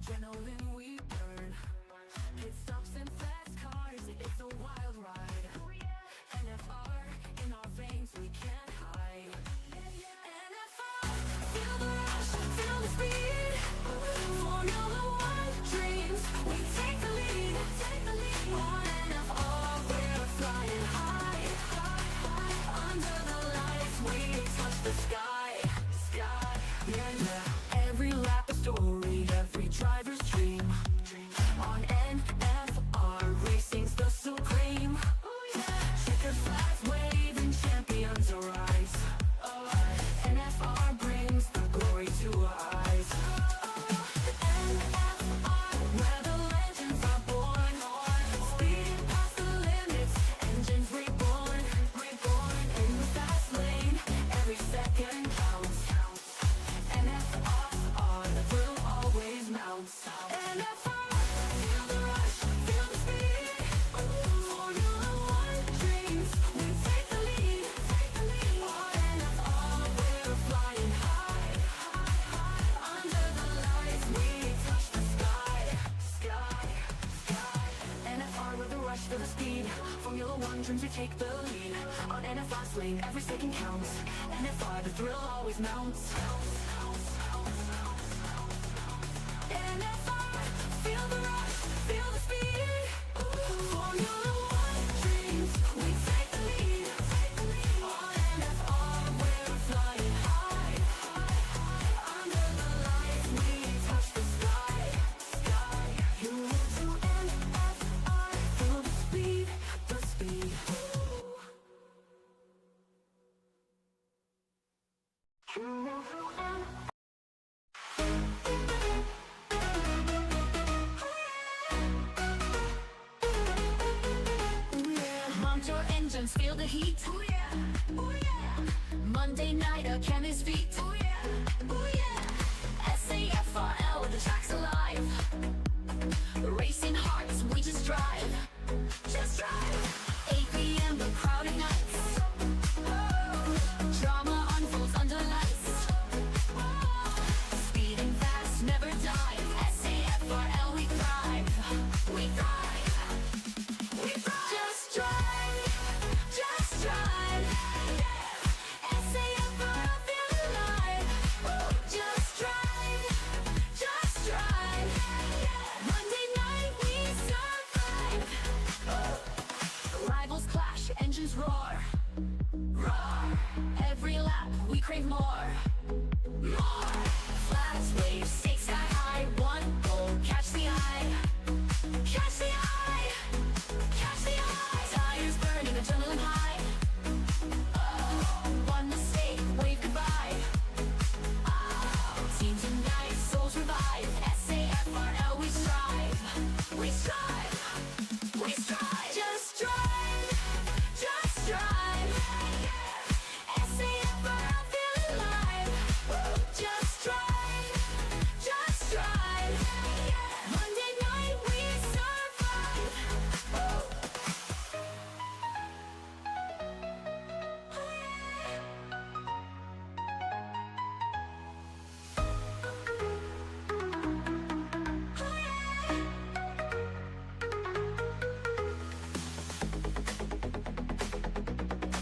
adrenaline we burn. Pit stops and fast cars, it's a wild ride. NFR in our veins, we can't hide. NFR, feel the rush, feel the speed. Formula One dreams, we take the lead. On NFR, we're flying high. Under the lights, we touch the sky. Yeah. Every lap a story, every driver's dream. On NFR, racing's the supreme. Checker flags waving, champions arise. NFR brings the glory to our eyes. NFR, where the legends are born. Speeding past the limits, engines reborn. In the fast lane, every second counts. NFR, the thrill always mounts. NFR, feel the rush, feel the speed. Formula One dreams, we take the lead. On NFR, we're flying high. Under the lights, we touch the sky. NFR with the rush, feel the speed. Formula One dreams, we take the lead. On NFR's lane, every second counts. NFR, the thrill always mounts. NFR, feel the rush, feel the speed. Formula One dreams, we take the lead. On NFR, we're flying high. Under the lights, we touch the sky. You move to NFR, feel the speed. You move to Mount your engines, feel the heat. Ooh yeah, ooh yeah. Monday night, can his feet. Ooh yeah, ooh yeah. SAFRL, the track's alive. Racing hearts, we just drive. 8 p.m. the crowd ignites. Drama unfolds under lights. Speeding fast, never dive. SAFRL, we thrive. Just drive. SAFRL, feel alive. Just drive. Monday night, we survive. Rivals clash, engines roar. Every lap, we crave more. Flags wave, stakes sky high. One goal, catch the eye. Tires burning, adrenaline high. One mistake, wave goodbye. Teams unite, souls revive. SAFRL, we strive. Just drive. SAFRL, feel alive. Just drive. Monday night, we survive.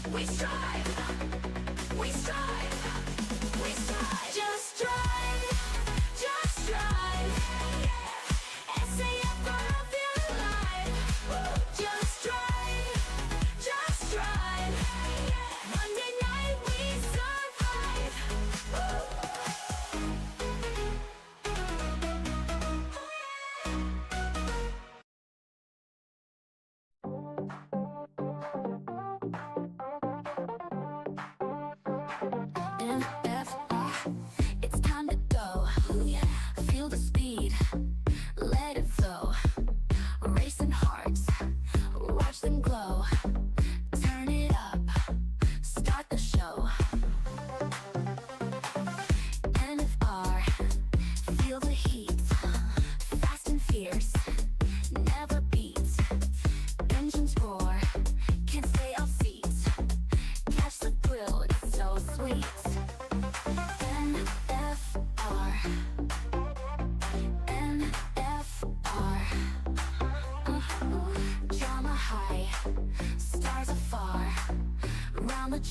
We strive. Just drive. SAFRL, feel alive. Just drive. Monday night, we survive. NFR, it's time to go. Feel the speed, let it flow. Racing hearts, watch them glow. Turn it up, start the show. NFR, feel the heat. Fast and fierce, never beat. Engines roar, can't stay off seat. Catch the thrill, it's so sweet.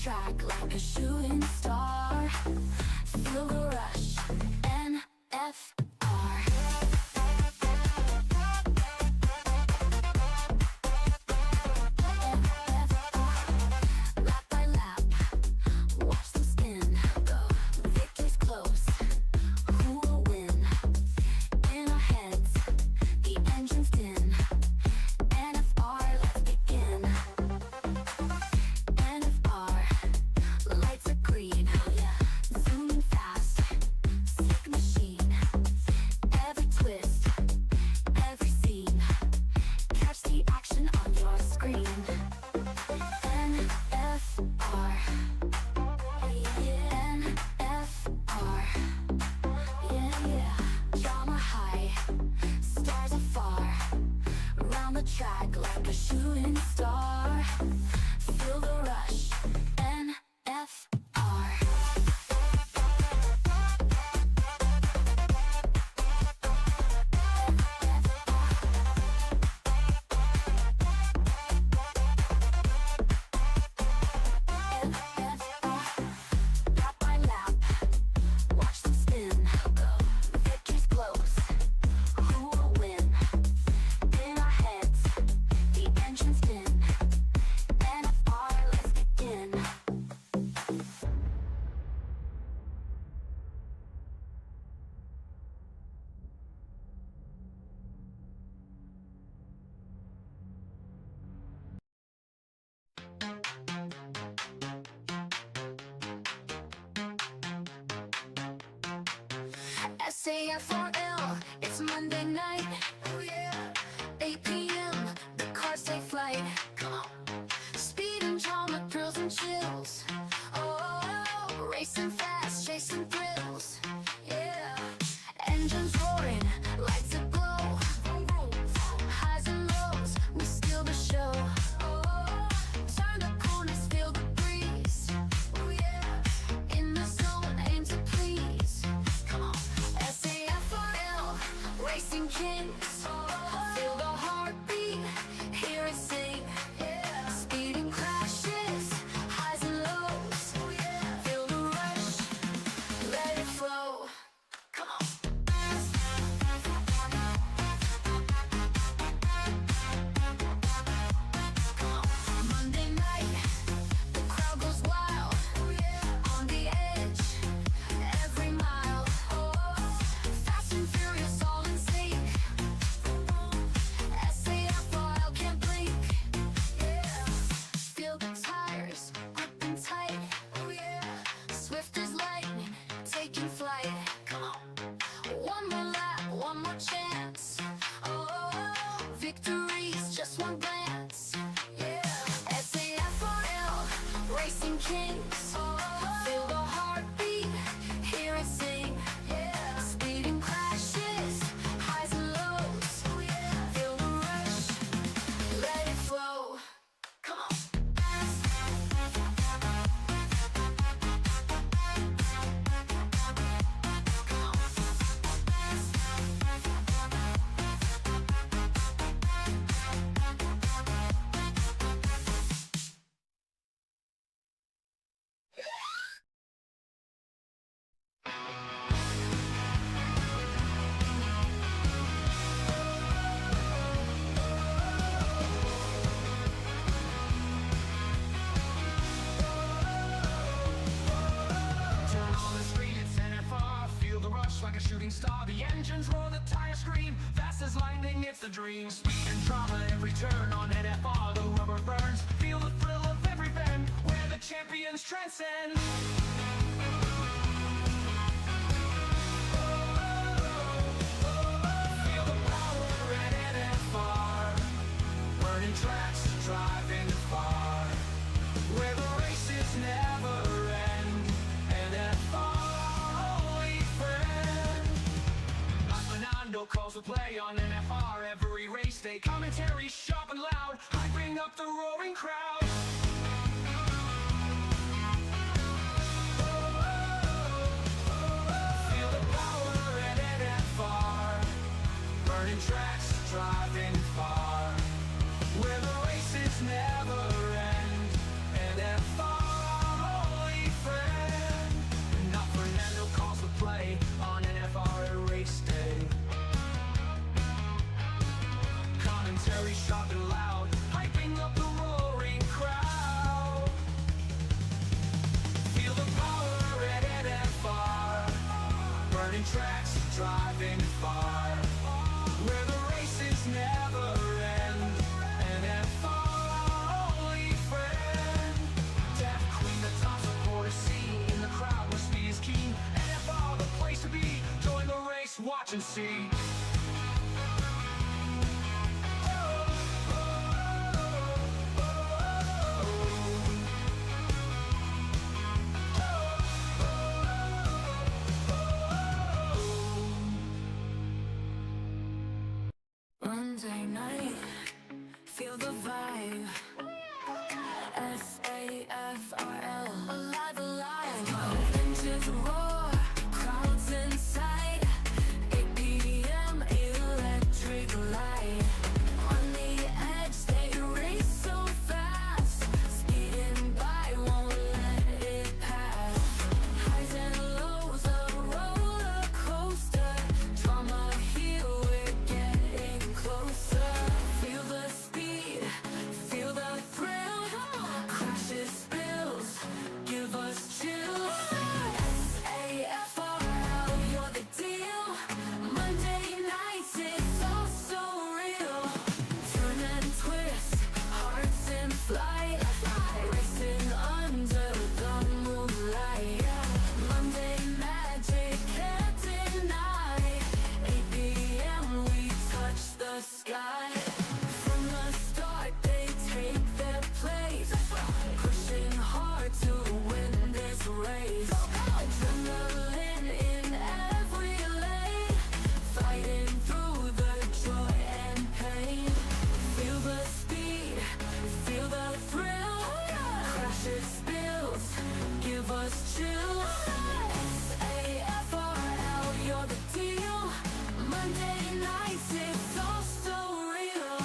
track like a shooting star. Feel the rush, NFR. Lap by lap, watch them spin. Go, victory's close. Who will win? In our heads, the engine's din. NFR, let's begin. NFR, lights are green. Zooming fast, sick machine. Every twist, every scene. Catch the action on your screen. NFR, yeah. NFR, yeah. Drama high, stars afar. Round the track like a shooting star. Feel the rush, NFR. Lap by lap, watch them spin. Go, victory's close. Who will win? In our heads, the engine's din. NFR, let's begin. SAFRL, it's Monday night. Oh yeah. 8 p.m. the cars take flight. Come on. Speed and drama, thrills and chills. Oh, racing fast, chasing thrills. Yeah. Engines roaring, lights aglow. Highs and lows, we steal the show. Oh, turn the corners, feel the breeze. Oh yeah. In the zone, aim to please. Come on. SAFRL, racing kings. Feel the heartbeat, hear it sing. Speeding crashes, highs and lows. Feel the rush, let it flow. Come on. Monday night, the crowd goes wild. On the edge, every mile. Fast and furious, all in sync. SAFRL can't blink. Feel the tires up and tight. Swift as lightning, taking flight. Come on. One more lap, one more chance. Oh, victory's just one glance. SAFRL, racing kings. Feel the heartbeat, hear it sing. Speeding crashes, highs and lows. Feel the rush, let it flow. Come on. Turn on the screen, it's NFR. Feel the rush like a shooting star. The engines roar, the tires scream. Fast as lightning, it's the dream. Speed and drama, every turn on NFR. The rubber burns. Feel the thrill of every bend, where the champions transcend. Feel the power at NFR. Burning tracks, driving far. Where the races never end. NFR, only friend. Fernando calls the play on NFR. Every race day commentary sharp and loud, hyping up the roaring crowd. Feel the power at NFR. Burning tracks, driving far. Where the races never end. NFR, Running tracks, driving far, where the races never end. NFR, our only friend. Deaf Queen, the top supporter, see in the crowd where speed is keen. NFR, the place to be. Join the race, watch and see. Monday night, feel the vibe. SAFRL, alive, alive. Engines roar, crowds inside. 8 p.m. electric light. On the edge, they race so fast. Speeding by, won't let it pass. Highs and lows, a roller coaster. Drama here, we're getting closer. Feel the speed, feel the thrill. Crashes, spills, give us chills. SAFRL, you're the deal. Monday nights, it's all so real. Turn and twist, hearts in flight. Racing under the moonlight. Monday magic, can't deny. 8 p.m. we touch the sky. From the start, they take their place. Pushing hard to win this race. Adrenaline in every lane. Fighting through the joy and pain. Feel the speed, feel the thrill. Crashes, spills, give us chills. SAFRL, you're the deal. Monday nights, it's all so real.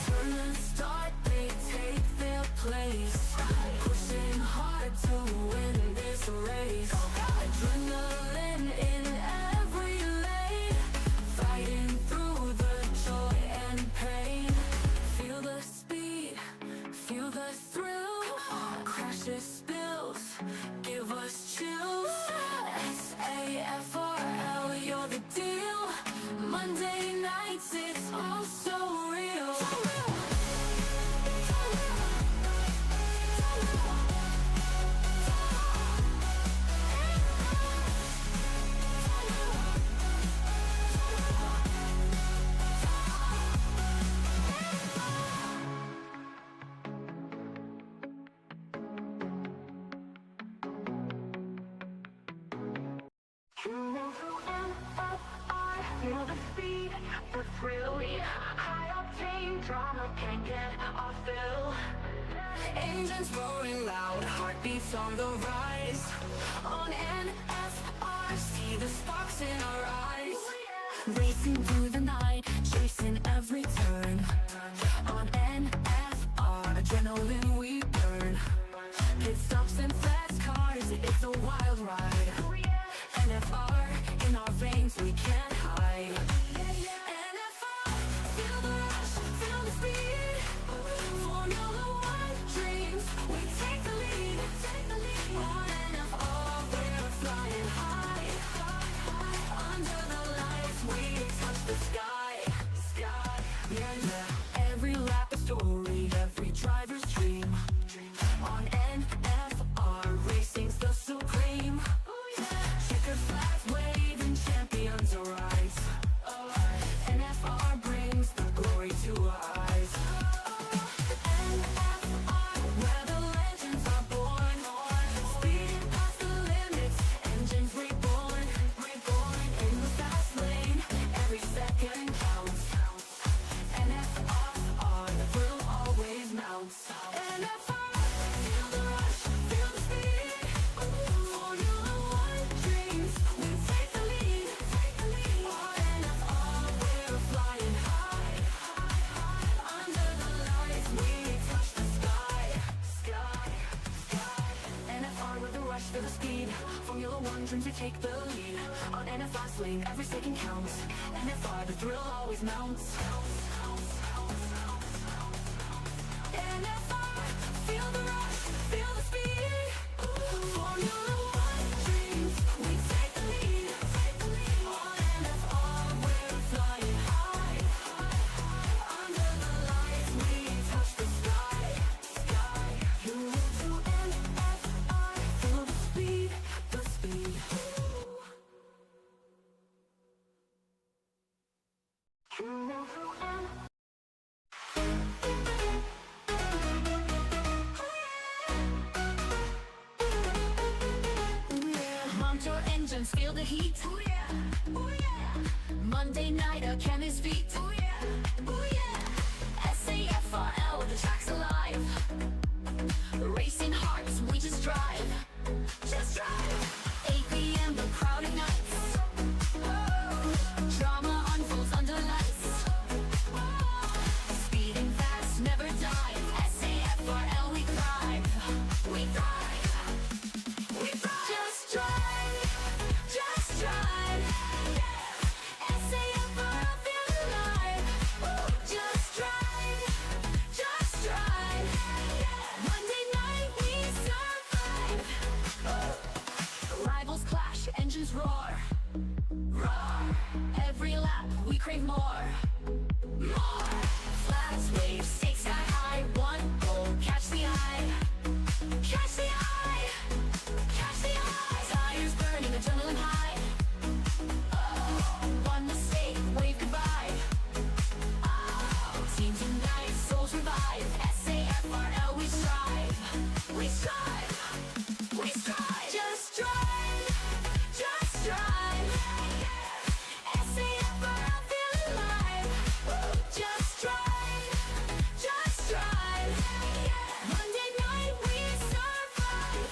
Turn and start, they take their place. Pushing hard to win this race. Adrenaline in every lane. Fighting through the joy and pain. Feel the speed, feel the thrill. Crashes, spills, give us chills. SAFRL, you're the deal. Monday nights, it's all so real. Feel the speed, the thrill, high octane drama can't get our fill. Engines roaring loud, heartbeats on the rise. On NFR, see the sparks in our eyes. Racing through the night, chasing every turn. On NFR, adrenaline we burn. Pit stops and fast cars, it's a wild ride. NFR, in our veins we can't hide. NFR, feel the rush, feel the speed. Formula One dreams, we take the lead. On NFR, we're flying high. Under the lights, we touch the sky. Yeah. Every lap a story, every driver's dream. On NFR, racing's the supreme. Checker flags waving, champions arise. dreams, we take the lead. On NFR swing, every second counts. NFR, the thrill always mounts. NFR, feel the rush, feel the speed. Formula One dreams, we take the lead. On NFR, we're flying high. Under the lights, we touch the sky. You move to NFR, feel the speed, the speed. You move to Mount your engines, feel the heat. Ooh yeah, ooh yeah. Monday night, can his feet. Ooh yeah, ooh yeah. SAFRL, the track's alive. Racing hearts, we just drive. Just drive. 8 p.m., the crowd ignites. Drama unfolds under lights. Speeding fast, never dive. SAFRL, we thrive. We thrive. We thrive. Just drive. Just drive. SAFRL, feel alive. Just drive. Just drive. Monday night, we survive. Rivals clash, engines roar. Roar. Every lap, we crave more. More. Flats, waves, stakes sky high. One goal, catch the eye. Catch the eye. Catch the eye. Tires burning, adrenaline high. Oh, one mistake, wave goodbye. Oh, teams unite, souls revive. SAFRL, we strive. We strive. We strive. Just drive. Just drive. SAFRL, feel alive. Just drive. Just drive. Monday night, we survive.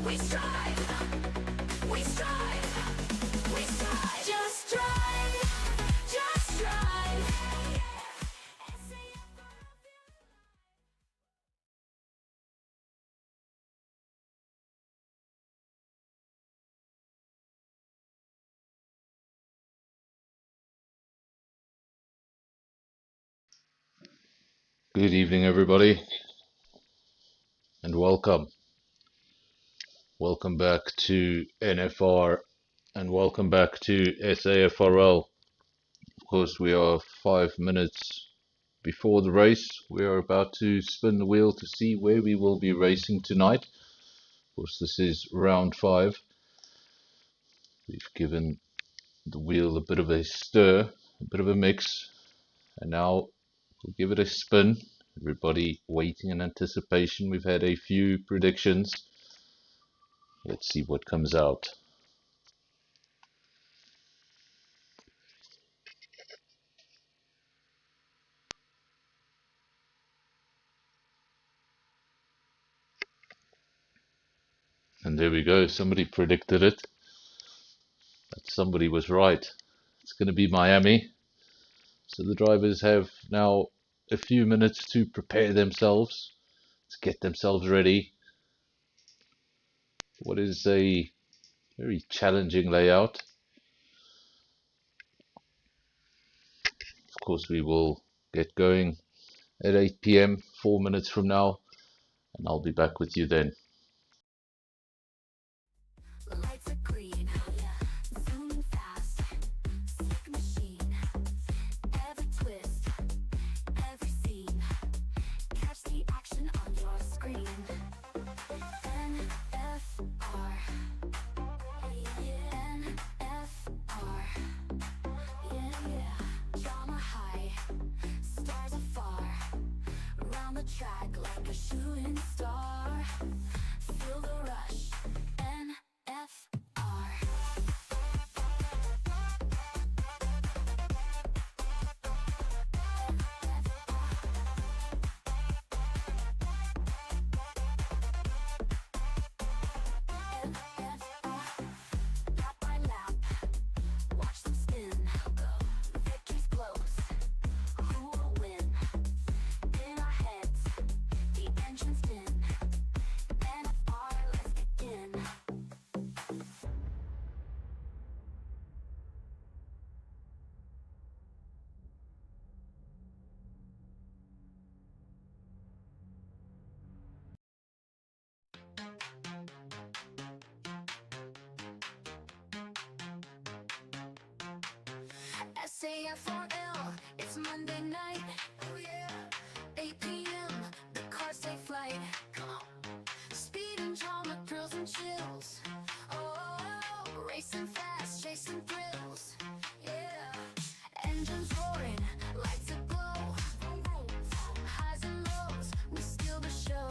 We strive. We strive. We strive. Just drive. Just drive. Good evening, everybody, and welcome. Welcome back to NFR and welcome back to SAFRL. Of course, we are 5 minutes before the race. We are about to spin the wheel to see where we will be racing tonight. Of course, this is round 5. We've given the wheel a bit of a stir, a bit of a mix, and now we'll give it a spin. Everybody waiting in anticipation. We've had a few predictions. Let's see what comes out. And there we go. Somebody predicted it. That somebody was right. It's going to be Miami. So the drivers have now a few minutes to prepare themselves, to get themselves ready. What is a very challenging layout. Of course, we will get going at 8 p.m., 4 minutes from now, and I'll be back with you then. The lights are green, zooming fast, slick machine. Every twist, every scene, catch the action on your screen. NFR, NFR, yeah. Drama high, stars afar, round the track like a shooting star. Feel the rush. NFR. SAFRL, it's Monday night. Oh yeah. 8 p.m. The cars take flight. Come on. Speed and drama, thrills and chills. Oh, racing fast, chasing thrills. Yeah. Engines roaring, lights aglow. Highs and lows, we steal the show.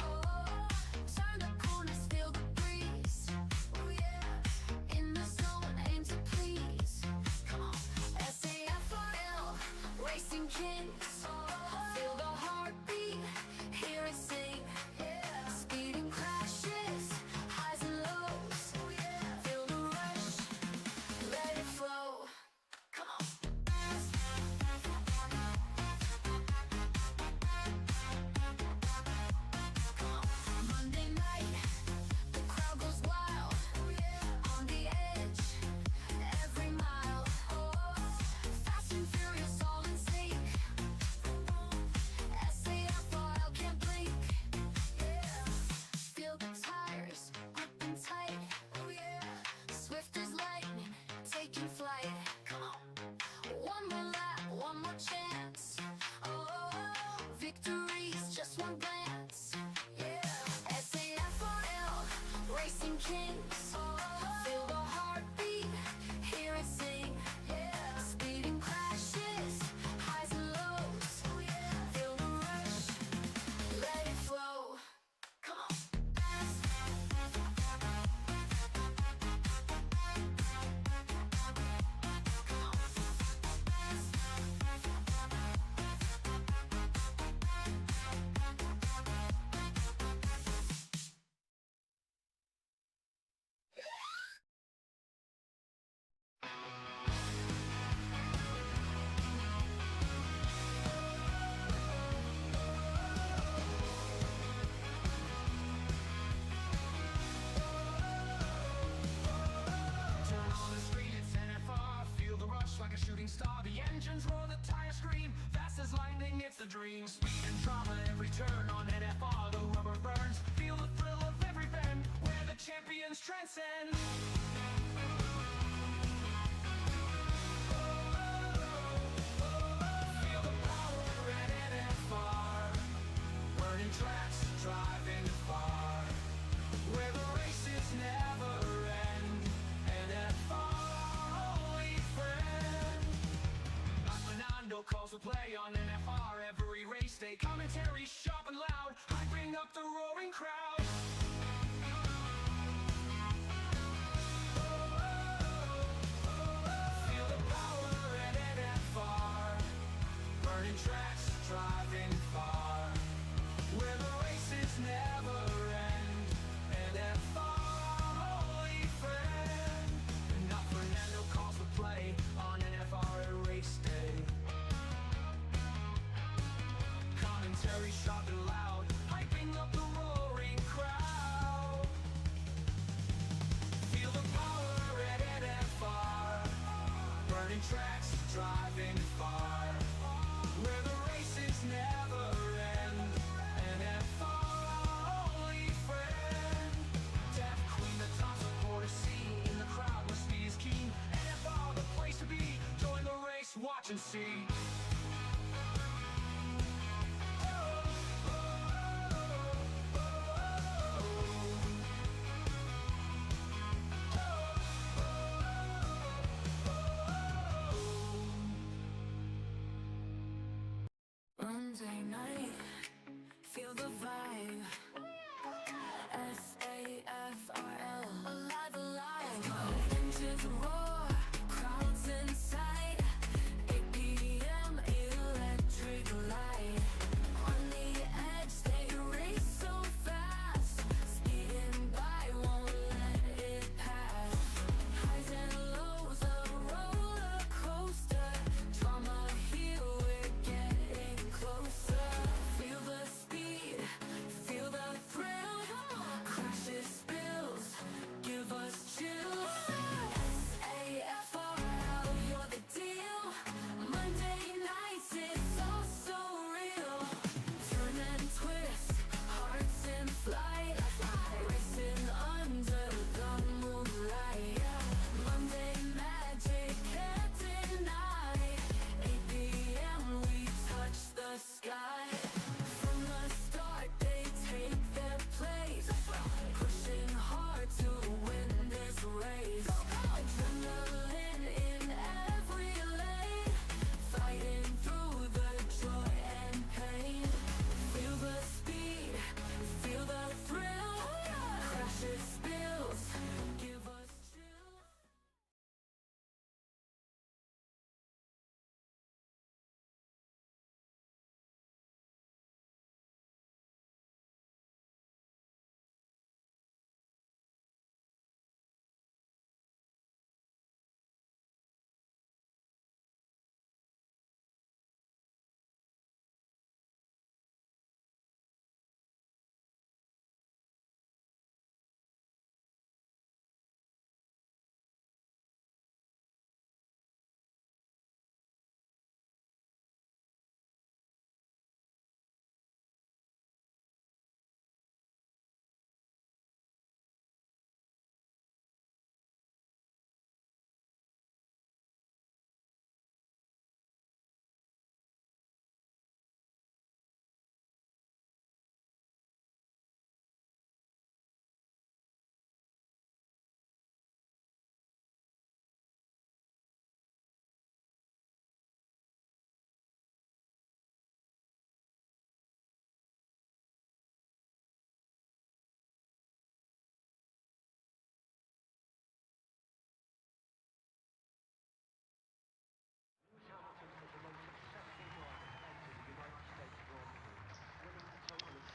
Oh, turn the corners, feel the breeze. Oh yeah. In the zone, aim to please. Come on. SAFRL, racing kings. Feel the heartbeat, hear it sing. Speeding crashes, highs and lows. Feel the rush, let it flow. Come on. Monday night, the crowd goes wild. On the edge, every mile. Fast and furious, all in sync. SAFRL can't blink. Feel the tires gripping tight. Swift as lightning, taking flight. Come on. One more lap, one more chance. Oh, victory's just one glance. SAFRL, racing kings. Feel the heartbeat, hear it sing. Speeding crashes, highs and lows. Feel the rush, let it flow. Come on. Turn on the screen, it's NFR. Feel the rush like a shooting star. The engines roar, the tires scream. Fast as lightning, it's the dream. Speed and drama, every turn on NFR. The rubber burns. Feel the thrill of every bend, where the champions transcend. Feel the power at NFR. Burning tracks, driving far. Where the races never end. NFR, only friend. Fernando calls the play on NFR every race day. Commentary sharp and loud, hyping up the roaring crowd. Feel the power at NFR. Burning tracks, driving far. Where the races never end. NFR, only friend. And now Fernando calls the play on NFR at race day. Commentary sharp and loud, hyping up the roaring crowd. Feel the power at NFR. Burning tracks, driving far. Where the races never end. NFR, only friend. Deaf Queen, the top supporter scene. In the crowd where speed is keen. NFR, the place to be. Join the race, watch and see. Monday night, feel the vibe. SAFRL, alive, alive. Into the roar, crowds inside. 8 p.m.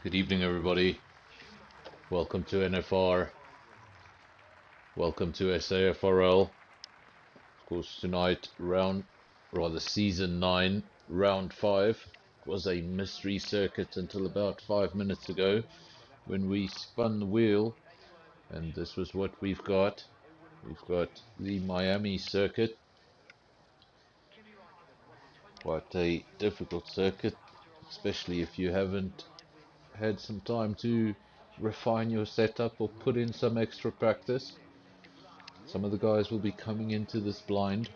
Good evening, everybody. Welcome to NFR. Welcome to SAFRL. Of course, tonight, season 9, round 5. It was a mystery circuit until about 5 minutes ago when we spun the wheel, and this was what we've got. We've got the Miami circuit. Quite a difficult circuit, especially if you haven't had some time to refine your setup or put in some extra practice. Some of the guys will be coming into this blind.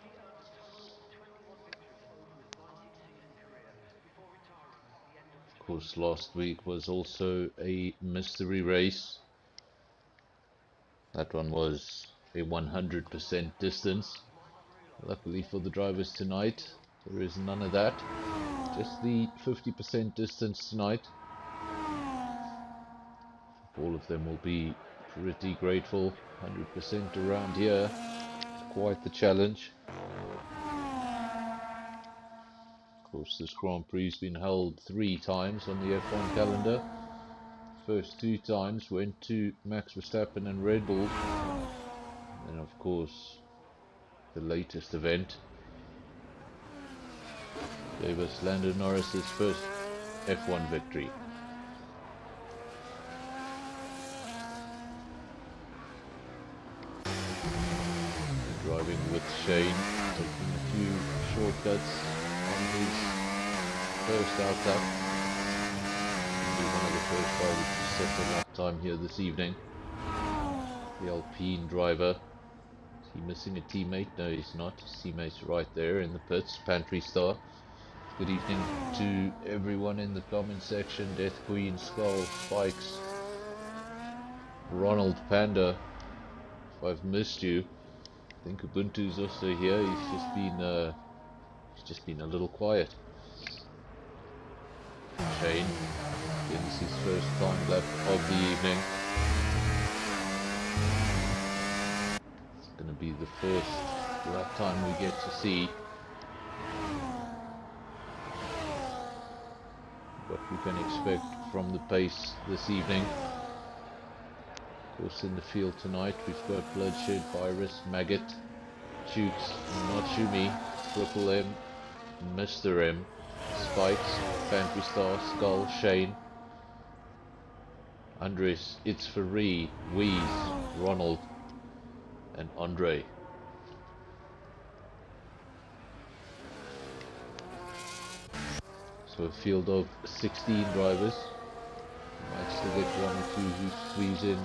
Of course, last week was also a mystery race. That one was a 100% distance. Luckily for the drivers tonight, there is none of that. Just the 50% distance tonight. All of them will be pretty grateful. 100% around here. Quite the challenge. Of course, this Grand Prix has been held 3 times on the F1 calendar. First 2 times went to Max Verstappen and Red Bull. And of course, the latest event gave us Lando Norris's first F1 victory. Driving with Shane, taking a few shortcuts on his first outlap. He's one of the first drivers to set the lap time here this evening. The Alpine driver. Is he missing a teammate? No, he's not. His teammate's right there in the pits. Pantry Star. Good evening to everyone in the comment section. Death Queen, Skull, Spikes, Ronald Panda. If I've missed you, I think Ubuntu's also here. He's just been a little quiet. Shane wins his first time lap of the evening. It's going to be the first lap time we get to see what we can expect from the pace this evening. Of course, in the field tonight we've got Bloodshed, Virus, Maggot, Chooks, Natsumi, Triple M, Mr. M, Spikes, Pantry Star, Skull, Shane, Andres, It's Free, Wheeze, Ronald, and Andre. So a field of 16 drivers. Might still get 1 or 2 who squeeze in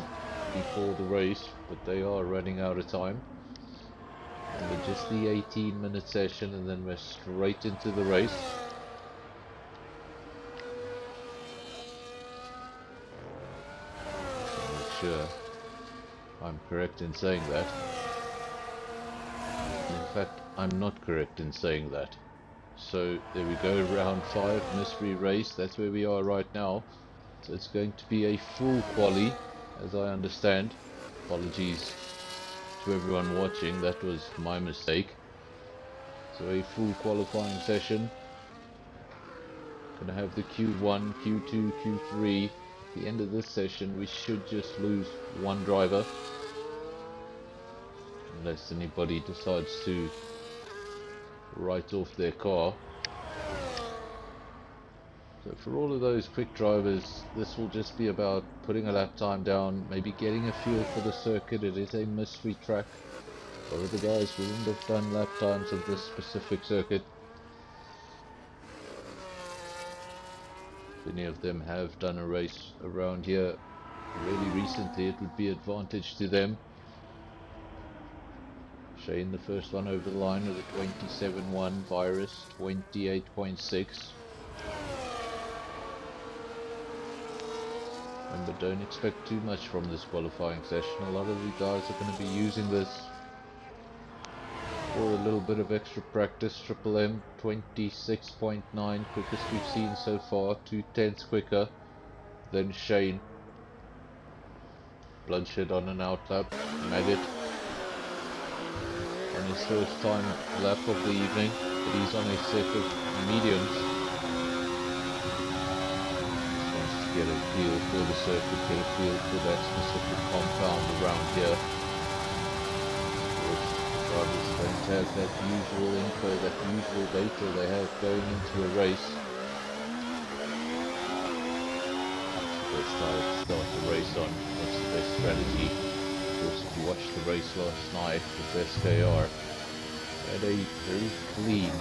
before the race, but they are running out of time. And with just the 18-minute session, and then we're straight into the race. I'm not sure I'm correct in saying that. In fact, I'm not correct in saying that. So there we go, round 5, mystery race. That's where we are right now. So it's going to be a full quali, as I understand. Apologies to everyone watching, that was my mistake. So a full qualifying session. Gonna have the Q1, Q2, Q3. At the end of this session we should just lose 1 driver, unless anybody decides to write off their car. So for all of those quick drivers, this will just be about putting a lap time down, maybe getting a feel for the circuit. It is a mystery track. A lot of the guys wouldn't have done lap times of this specific circuit. If any of them have done a race around here really recently, it would be advantage to them. Shane, the first one over the line with a 27.1, Virus 28.6. Remember, don't expect too much from this qualifying session. A lot of the guys are going to be using this for a little bit of extra practice. Triple M 26.9, quickest we've seen so far, 2/10 quicker than Shane. Bloodshed on an outlap. Maggot on his first time lap of the evening, but he's on a set of mediums. get a feel for the circuit, get a feel for that specific compound around here. Of course, the drivers don't have that usual info, that usual data they have going into a race. That's the best time to start the race on. What's the best strategy? Of course, if you watched the race last night with SKR, they had a very clean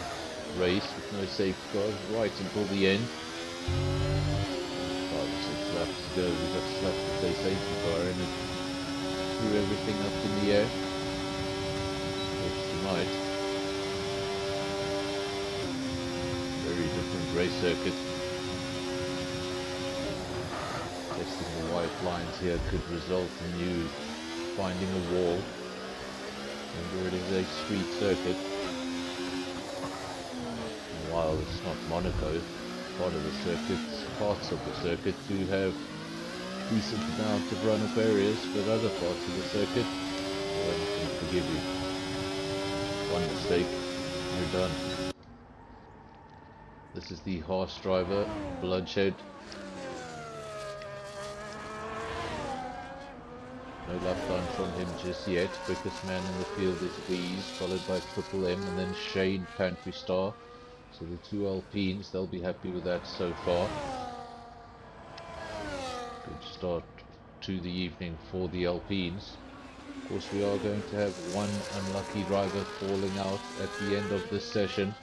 race with no safety cars right until the end. 5 or 6 laps to go, we got slapped with a safety car and it threw everything up in the air. It's tonight. Very different race circuit. Testing the white lines here could result in you finding a wall. Remember, it is a street circuit. And while it's not Monaco, parts of the circuit do have decent amount of run-up areas, but other parts of the circuit, well, can forgive you. One mistake, you're done. This is the Haas driver, Bloodshed. No lap time from him just yet. Quickest man in the field is Weeze, followed by Triple M, and then Shane Pantry Star. So the 2 Alpines, they'll be happy with that so far. Good start to the evening for the Alpines. Of course, we are going to have one unlucky driver falling out at the end of this session.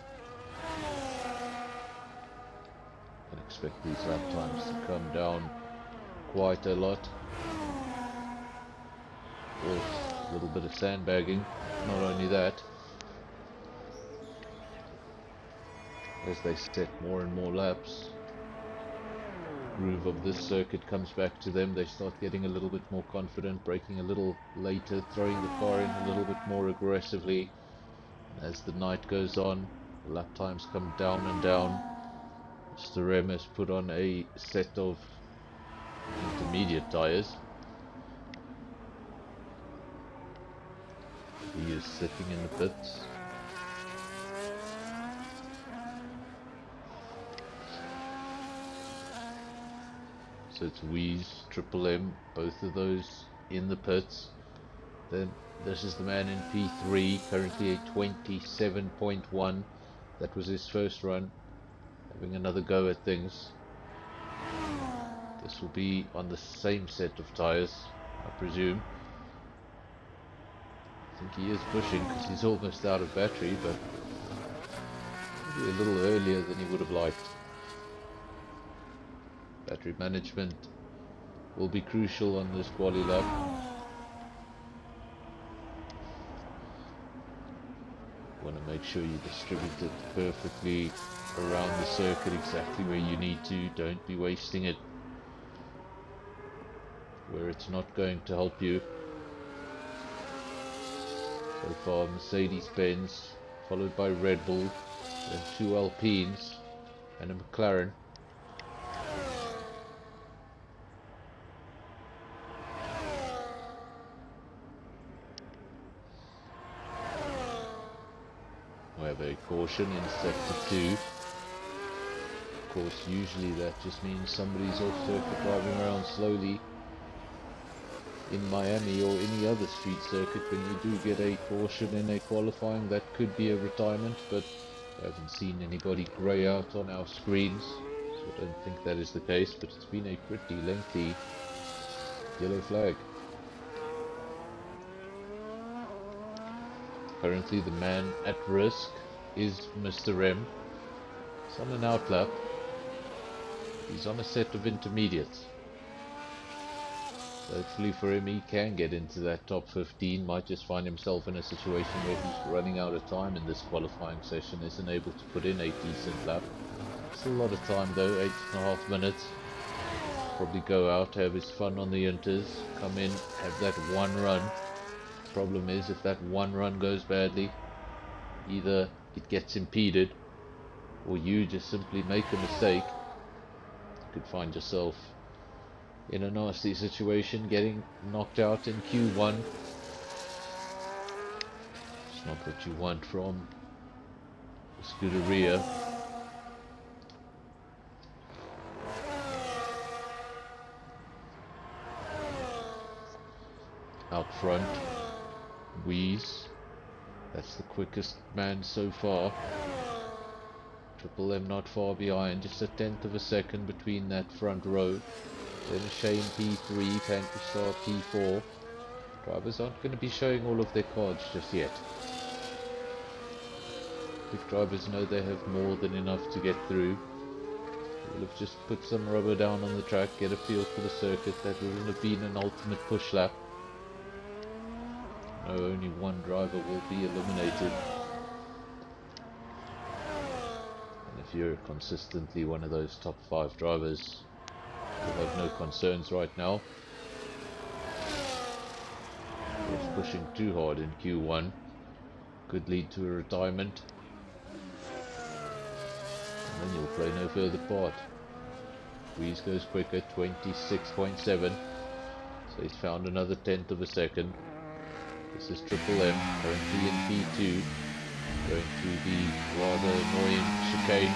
I can expect these lap times to come down quite a lot. Of course, a little bit of sandbagging. Not only that, as they set more and more laps, groove of this circuit comes back to them. They start getting a little bit more confident, braking a little later, throwing the car in a little bit more aggressively. As the night goes on, the lap times come down and down. Mr. M has put on a set of intermediate tyres. He is sitting in the pits. So it's Weeze, Triple M, both of those in the pits. Then this is the man in P3, currently a 27.1. That was his first run. Having another go at things. This will be on the same set of tyres, I presume. I think he is pushing because he's almost out of battery, but maybe a little earlier than he would have liked. Battery management will be crucial on this quali lap. You want to make sure you distribute it perfectly around the circuit, exactly where you need to. Don't be wasting it where it's not going to help you. So far, Mercedes-Benz, followed by Red Bull, then 2 Alpines and a McLaren. We have a caution in sector 2. Of course, usually that just means somebody's off circuit driving around slowly. In Miami or any other street circuit, when you do get a caution in a qualifying, that could be a retirement, but I haven't seen anybody grey out on our screens, so I don't think that is the case, but it's been a pretty lengthy yellow flag. Currently the man at risk is Mr. M. He's on an outlap. He's on a set of intermediates. Hopefully for him he can get into that top 15, might just find himself in a situation where he's running out of time in this qualifying session, isn't able to put in a decent lap. Still a lot of time though, 8.5 minutes. Probably go out, have his fun on the inters, come in, have that one run. Problem is, if that one run goes badly, either it gets impeded or you just simply make a mistake. You could find yourself in a nasty situation, getting knocked out in Q1. It's not what you want from the Scuderia. out front. Wheeze. That's the quickest man so far. Triple M not far behind, just a tenth of a second between that front row. Then Shane P3, Pantry Star P4. Drivers aren't going to be showing all of their cards just yet. Quick drivers know they have more than enough to get through. They will have just put some rubber down on the track, get a feel for the circuit. That wouldn't have been an ultimate push lap. No, only one driver will be eliminated. And if you're consistently one of those top 5 drivers, you'll have no concerns right now. If pushing too hard in Q1 could lead to a retirement, and then you'll play no further part. Wheeze goes quicker, 26.7, so he's found another tenth of a second. This is Triple M, currently in P2, going through the rather annoying chicane.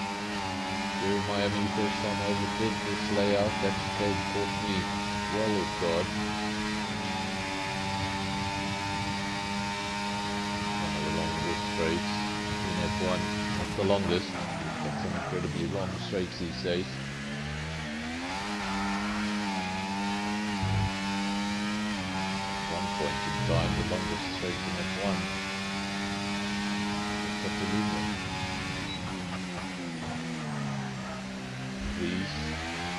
Here in Miami, first time I ever did this layout, that chicane caught me well off guard. One of the longest straights in F1, not the longest, but some incredibly long straights these days. One point in time, the longest straight in F1. Catalunya. Wheeze,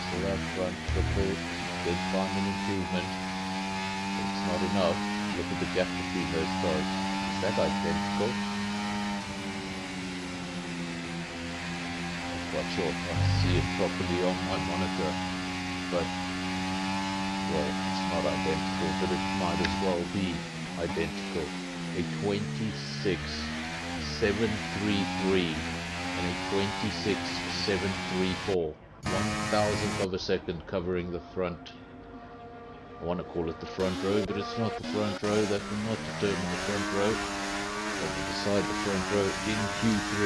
still out front, Triple, did find an improvement, but it's not enough. Look at the gap between those cars. Is that identical? I'm not sure if I see it properly on my monitor, but well, it's not identical, but it might as well be identical. A 26.733 and a 26.734. 1,000th of a second covering the front. I want to call it the front row, but it's not the front row. That will not determine the front row. But we decide the front row in Q3.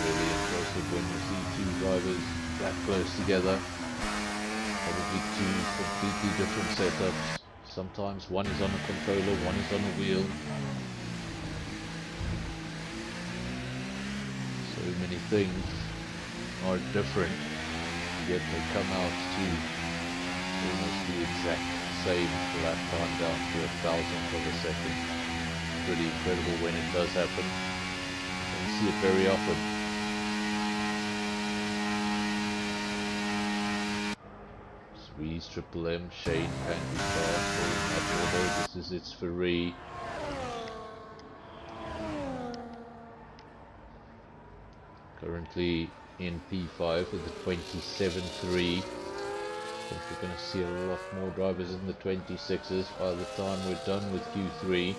Really impressive when you see two drivers that close together. Probably two completely different setups. Sometimes one is on a controller, one is on a wheel. So many things are different, yet they come out to almost the exact same lap time, down to 1,000th of a second. Pretty incredible when it does happen. Don't see it very often. Wheeze, Triple M, Shane, Pantry Star, all in that order. This is its Ferrari. Currently in P5 with the 27.3. I think we're going to see a lot more drivers in the 26s by the time we're done with Q3.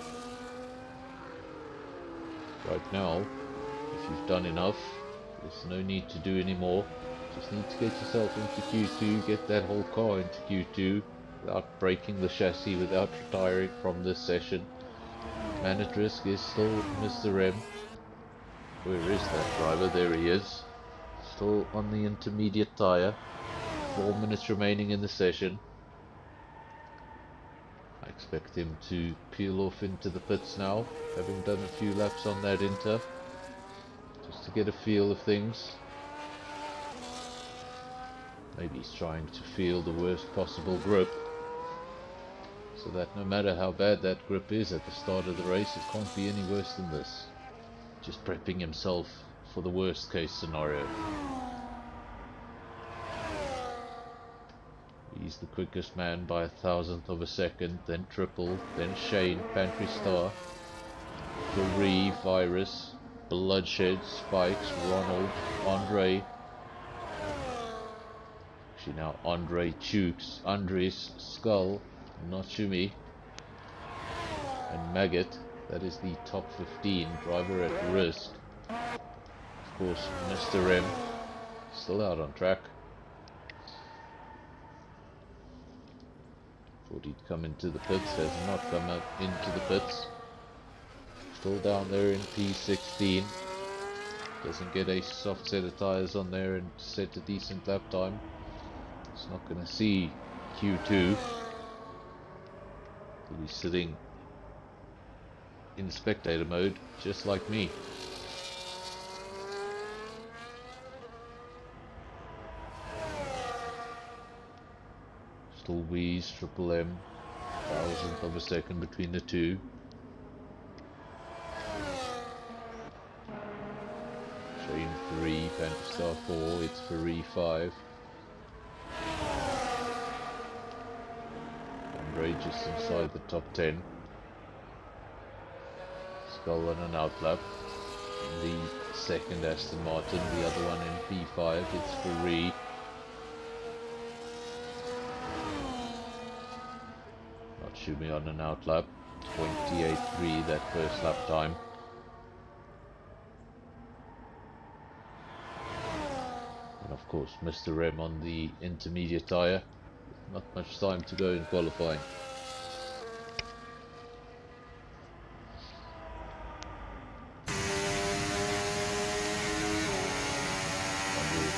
Right now, if you've done enough, there's no need to do any more. Just need to get yourself into Q2, get that whole car into Q2 without breaking the chassis, without retiring from this session. Man at risk is still Mr. M. Where is that driver? There he is. Still on the intermediate tyre. 4 minutes remaining in the session. I expect him to peel off into the pits now, having done a few laps on that Inter, just to get a feel of things. Maybe he's trying to feel the worst possible grip, so that no matter how bad that grip is at the start of the race, it can't be any worse than this. Just prepping himself for the worst case scenario. He's the quickest man by 1,000th of a second, then Triple, then Shane, Pantry Star, Ferrari, Virus, Bloodshed, Spikes, Ronald, Andre. Actually now Andre Chooks, Andres, Skull, not Shumi, and Maggot. That is the top 15 driver at risk. Of course, Mr. M still out on track. Thought he'd come into the pits, has not come out into the pits. Still down there in P16. Doesn't get a soft set of tyres on there and set a decent lap time. It's not going to see Q2. He'll be sitting in spectator mode, just like me. Still Wheeze, Triple M, thousandth of a second between the two. Shane 3, Phantastar 4, it's Ferrari 5. Andre just inside the top 10. Skull on an outlap. The second Aston Martin, the other one in P5, it's Ferrari. Not Shumi on an outlap. 28.3 that first lap time. And of course Mr. Rem on the intermediate tyre. Not much time to go in qualifying.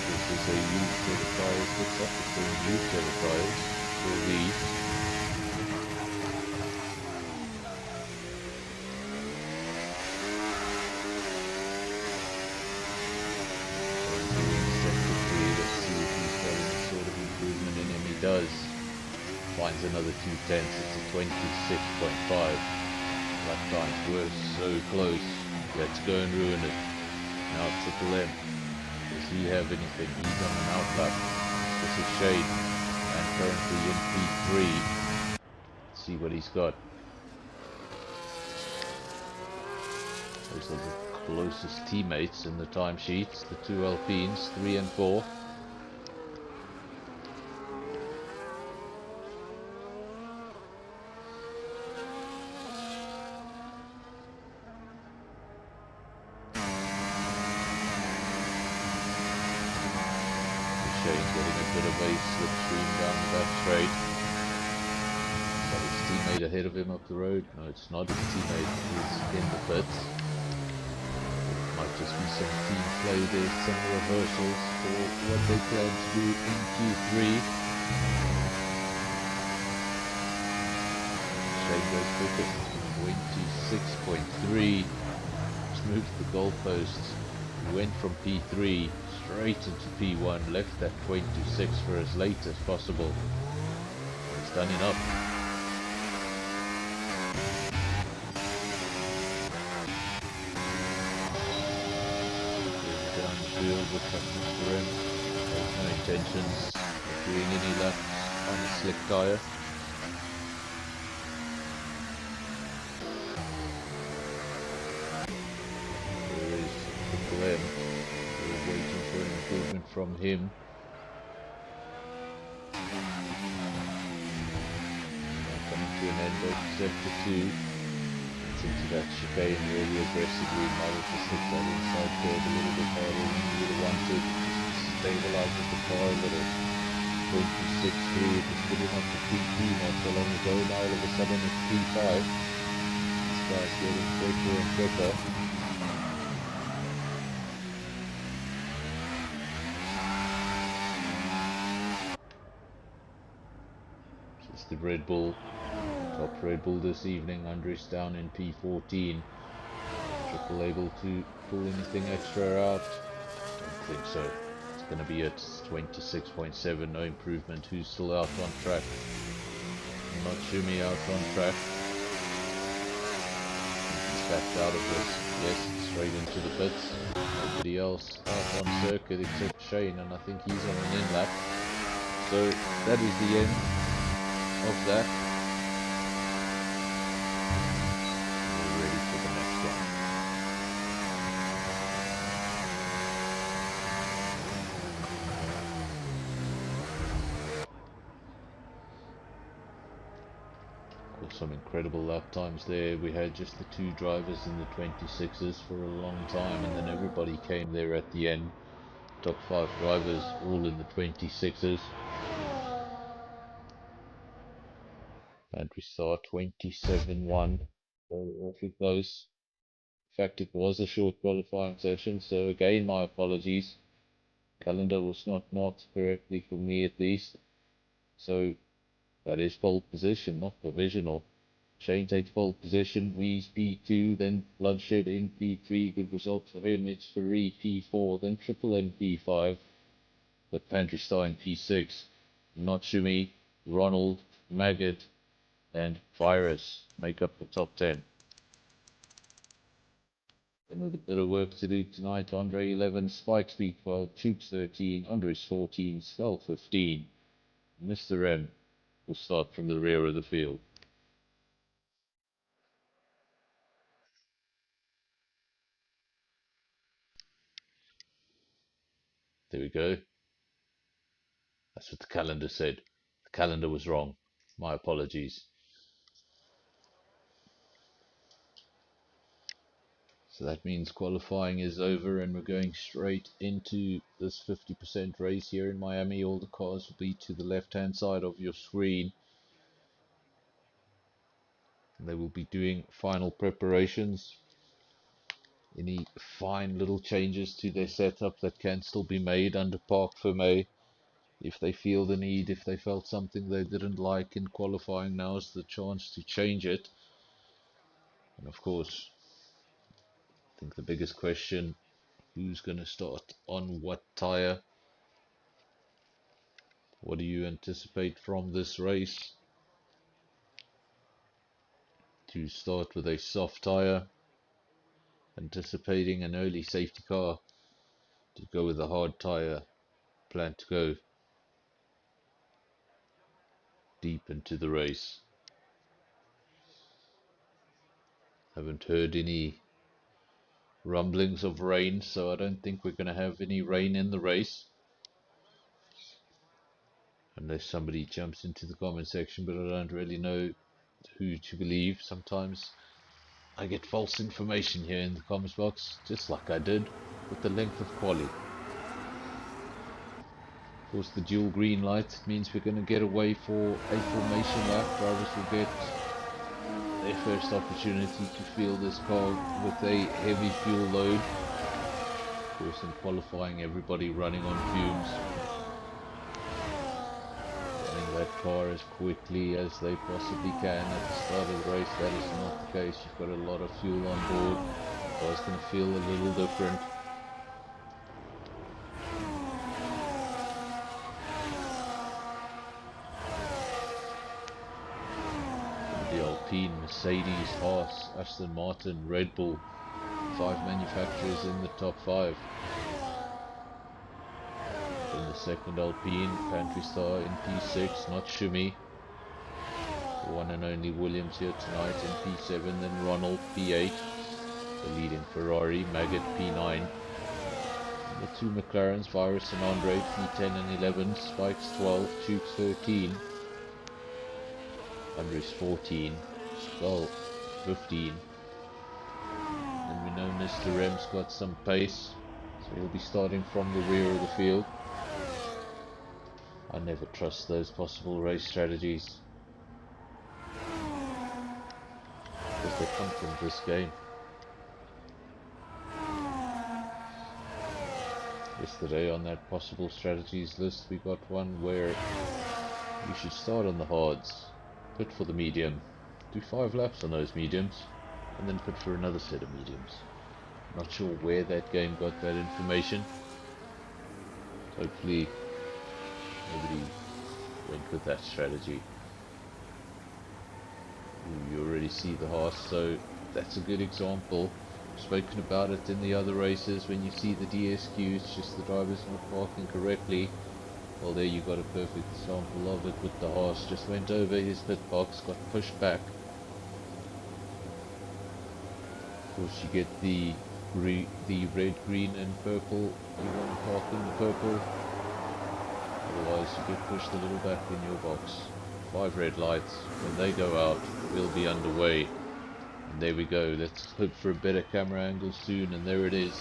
This is a used set of tyres. Looks like it's a used set of tyres for the does. Finds another 2/10, it's a 26.5. That times were so close. Let's go and ruin it. Now Triple M. Does he have anything? He's on an outlap. This is Shade. And currently in P3. Let's see what he's got. Those are the closest teammates in the timesheets. The two Alpines, 3 and 4. Getting a bit of a slipstream down the back straight. Got his teammate ahead of him up the road. No, it's not his teammate, he's in the pits. It might just be some team play there, some rehearsals for what they plan to do in Q3. Shane goes quickest, 26.3. Just moved the goalposts. He went from P3 straight into P1, left at 26 for as late as possible. He's done enough. Down the field with Mr. Rim. There's no intentions of doing any laps on a slick tyre. There is Triple M. Waiting for an improvement from him. Now coming to an end of sector 2. It's into that chicane really aggressively. Might have just hit that inside curve a little bit harder than you would have wanted. Just stabilizes the car a little. 26.3, it was good enough for P2 not so long ago. Now all of a sudden it's P5. This guy's getting quicker and quicker. The Red Bull, top Red Bull this evening. Andres down in P14. Triple able to pull anything extra out? Don't think so. It's going to be at 26.7, no improvement. Who's still out on track? Not Shumi out on track. He's backed out of this. Yes, straight into the pits. Nobody else out on circuit except Shane, and I think he's on an in lap. So that is the end of that. We're ready for the next one. Of course, some incredible lap times there. We had just the two drivers in the 26s for a long time, and then everybody came there at the end. Top 5 drivers all in the 26s. And we saw 27-1, awfully close. In fact, it was a short qualifying session, so again, my apologies. Calendar was not marked correctly for me at least. So that is pole position, not provisional. Shane takes pole position, Wees P2, then Bloodshed in P3, good results for him, it's Ferrari P4, then Triple M P5, but Pantry Star in P6, Notsumi, Ronald, Maggot, and Virus make up the top 10. Then with a bit of work to do tonight, Andre 11, Spike Speed 12, Tubes 13, Andres 14, Skull 15. Mr. M will start from the rear of the field. There we go. That's what the calendar said. The calendar was wrong. My apologies. So that means qualifying is over and we're going straight into this 50% race here in Miami. All the cars will be to the left-hand side of your screen. And they will be doing final preparations. Any fine little changes to their setup that can still be made under Park Ferme. If they feel the need, if they felt something they didn't like in qualifying, now is the chance to change it. And of course, I think the biggest question, who's going to start on what tyre? What do you anticipate from this race? To start with a soft tyre, anticipating an early safety car. To go with a hard tyre, plan to go deep into the race. Haven't heard any rumblings of rain, so I don't think we're going to have any rain in the race. Unless somebody jumps into the comment section, but I don't really know who to believe. Sometimes I get false information here in the comments box, just like I did with the length of quali. Of course, the dual green light means we're going to get away for a formation lap. Drivers will get their first opportunity to feel this car with a heavy fuel load. Of course, in qualifying, everybody running on fumes. That car as quickly as they possibly can at the start of the race. That is not the case. You've got a lot of fuel on board. The car's going to feel a little different. The Alpine, Mercedes, Haas, Aston Martin, Red Bull, 5 manufacturers in the top 5. In the second Alpine, Pantry Star in P6, not Shumi. The one and only Williams here tonight in P7, then Ronald P8. The leading Ferrari, Maggot P9. And the two McLarens, Virus and Andre, P10 and 11, Spikes 12, Tubes 13. Andres 14, Skull 15. And we know Mr. M's got some pace, so he'll be starting from the rear of the field. I never trust those possible race strategies, because they come from this game. Yesterday on that possible strategies list we got one where you should start on the hards, pit for the medium, do 5 laps on those mediums, and then pit for another set of mediums. Not sure where that game got that information. Hopefully nobody went with that strategy. You already see the Haas, so that's a good example. I've spoken about it in the other races. When you see the DSQ, it's just the drivers not parking correctly. Well, there you got a perfect example of it with the Haas. Just went over his pit box, got pushed back. Of course, you get the red, green and purple. You want to park in the purple, otherwise you get pushed a little back in your box. 5 red lights. When they go out, we'll be underway. And there we go. Let's hope for a better camera angle soon. And there it is.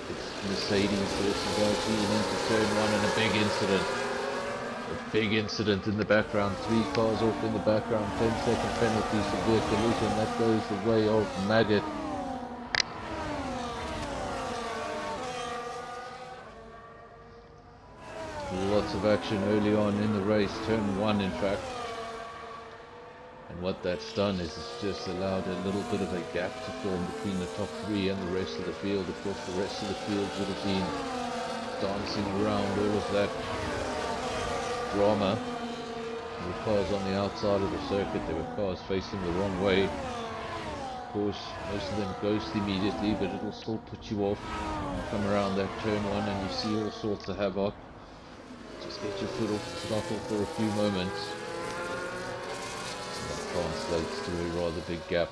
It's Mercedes versus Alpine into turn 1 and a big incident. A big incident in the background. 3 cars off in the background. 10-second penalty, severe collision. That goes the way of Maggot. Lots of action early on in the race, turn 1 in fact. And what that's done is it's just allowed a little bit of a gap to form between the top 3 and the rest of the field. Of course, the rest of the field would have been dancing around all of that drama. There were cars on the outside of the circuit, there were cars facing the wrong way. Of course, most of them ghost immediately, but it'll still put you off. You come around that turn 1 and you see all sorts of havoc. Just get your foot off the throttle for a few moments. That translates to a rather big gap.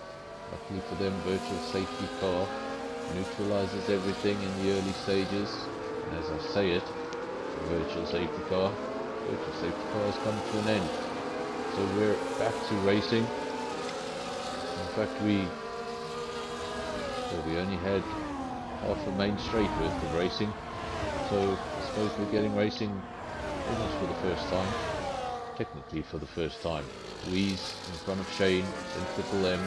Luckily for them, virtual safety car neutralizes everything in the early stages. And as I say it, virtual safety car has come to an end. So we're back to racing. In fact, we only had half a main straight worth of racing. So I suppose we're getting racing almost for the first time. Technically for the first time. Weeze in front of Shane, then Triple M,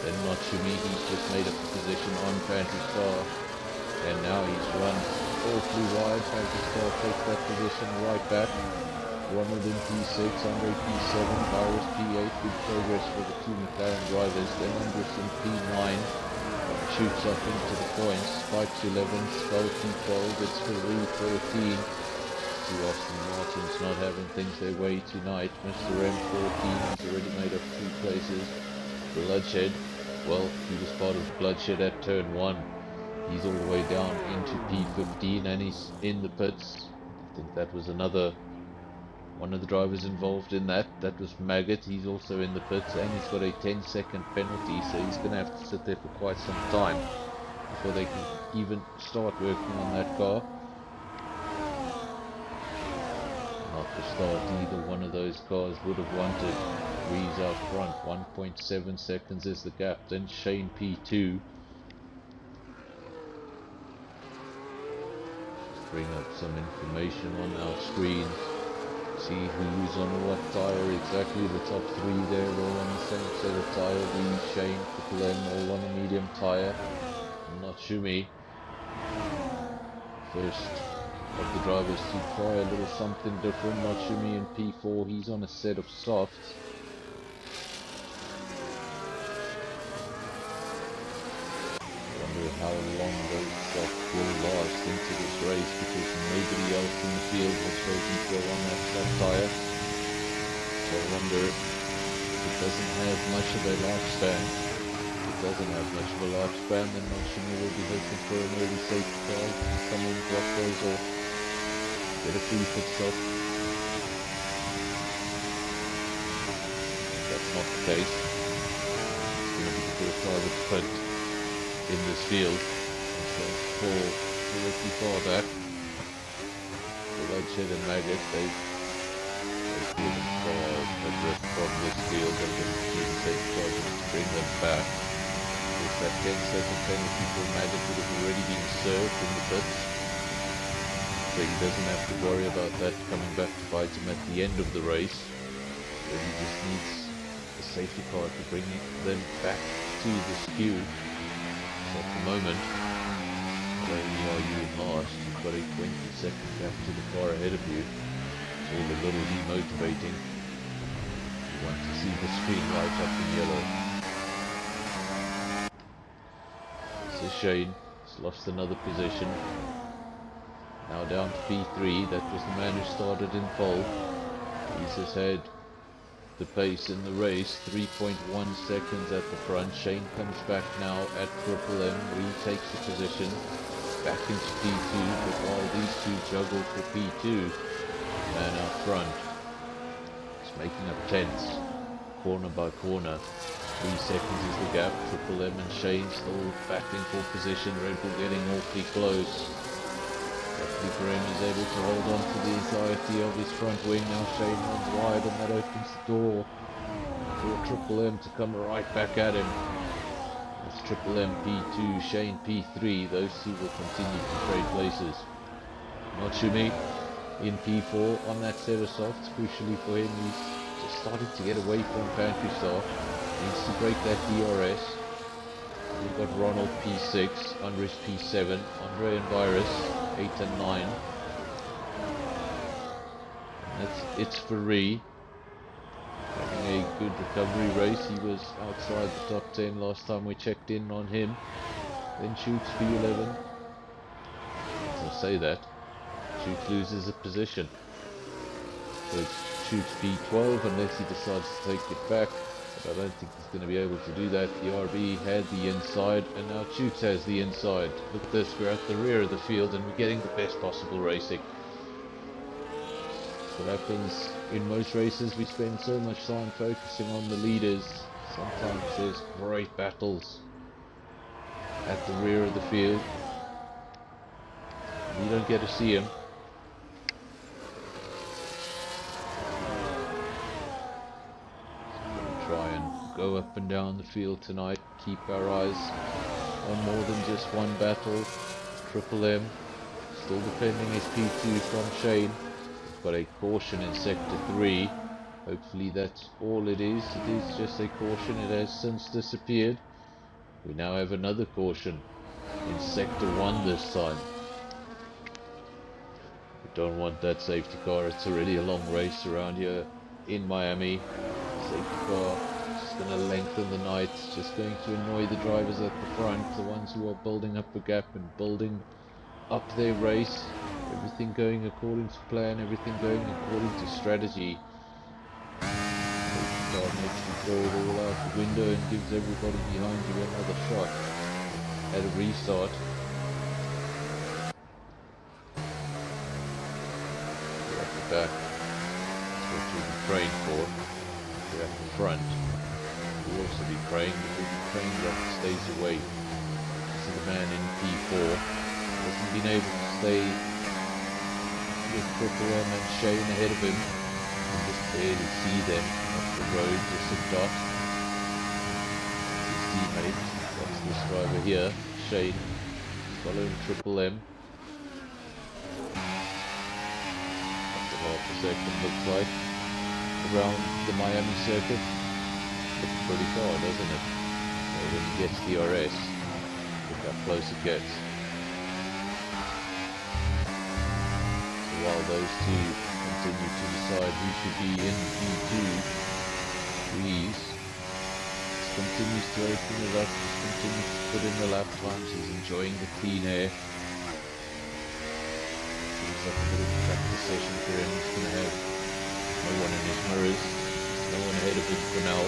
then Matsumi. He's just made up a position on Pantry's car. And now he's run awfully wide. Pantry's car takes that position right back. Ronald in P6, Andre P7, Virus P8, good progress for the two McLaren drivers. Then Andres in P9, shoots up into the points. Spikes 11, Skull P12, it's Ferrari 13. Two Austin Martins not having things their way tonight. Mr. M14, he's already made up 2 places. Bloodshed, well, he was part of Bloodshed at turn 1. He's all the way down into P15 and he's in the pits. I think that was one of the drivers involved in that. That was Maggot. He's also in the pits and he's got a 10-second penalty, so he's going to have to sit there for quite some time before they can even start working on that car. Not the start either one of those cars would have wanted. Weeze out front, 1.7 seconds is the gap. Then Shane P2. Just bring up some information on our screen. See who's on what tyre exactly. The top 3 there all on the same set of tyre. Weeze, Shane, Triple M all on a medium tyre. Natsumi, first of the drivers to try a little something different. Natsumi in P4, he's on a set of softs. I wonder how long those softs will last into this race, because nobody else in the field has chosen to go on that soft tyre. So I wonder if it doesn't have much of a lifespan. If it doesn't have much of a lifespan, then Natsumi will be hoping for an early safety car to come and block those off. Get a free pit stop. That's not the case. It's going to be the first driver to pit in this field. So Paul directly far back. Bloodshed and Maggot, they've been adrift from this field. They're going to need a safety car just to bring them back. If that 10-second penalty for Maggot would have already been served in the pits. So he doesn't have to worry about that coming back to bite him at the end of the race. So he just needs a safety car to bring them back to this queue. So at the moment, not only are you in last, you've got a 20-second gap to the car ahead of you. It's all a little demotivating. You want to see the screen light up in yellow. So Shane has lost another position. Now down to P3, that was the man who started in pole. He's just had the pace in the race, 3.1 seconds at the front. Shane comes back now at Triple M, retakes the position, back into P2, but while these two juggle for P2, man out front, it's making up tenths, corner by corner. 3 seconds is the gap. Triple M and Shane still battling for position. Red Bull getting awfully close. Luckily for him, is able to hold on to the entirety of his front wing. Now Shane runs wide and that opens the door for Triple M to come right back at him. That's Triple M P2, Shane P3. Those two will continue to trade places. Natsumi in P4 on that set of softs. Crucially for him, he's just started to get away from Pantry Star. Needs to break that DRS. We've got Ronald P6, Andres P7, Andre and Virus 8 and 9. It's Free having a good recovery race. He was outside the top 10 last time we checked in on him. Then Shoots P11. As I say that, Shoots loses a position. So it's Shoots P12 unless he decides to take it back. But I don't think he's going to be able to do that. The RB had the inside, and now Shoots has the inside. Look at this, we're at the rear of the field and we're getting the best possible racing. What happens in most races, we spend so much time focusing on the leaders. Sometimes there's great battles at the rear of the field. You don't get to see them. Try and go up and down the field tonight. Keep our eyes on more than just one battle. Triple M still defending his P2 from Shane. We've got a caution in sector 3. Hopefully that's all it is. It is just a caution. It has since disappeared. We now have another caution in sector 1 this time. We don't want that safety car. It's already a long race around here in Miami. Safety car just going to lengthen the night, just going to annoy the drivers at the front, the ones who are building up a gap and building up their race. Everything going according to plan, everything going according to strategy. Safety car makes you throw it all out the window and gives everybody behind you another shot at a restart. We're at the back. That's what you'll be praying for. We're at the front. We'll also be praying, but we'll be praying that it stays away. So the man in P4 hasn't been able to stay with Triple M and Shane ahead of him. You can just barely see them off the road, just a dot. His teammate, that's this driver here, Shane, following Triple M. After half a second, looks like, around the Miami circuit. Looks pretty far, doesn't it? So when he gets the RS, look how close it gets. So while those two continue to decide who should be in P2, Reese continues to open it up, just continues to put in the lap times, he's enjoying the clean air. Seems like a bit of a practice session for him. He's going to have no one in his mirrors, no one ahead of him for now.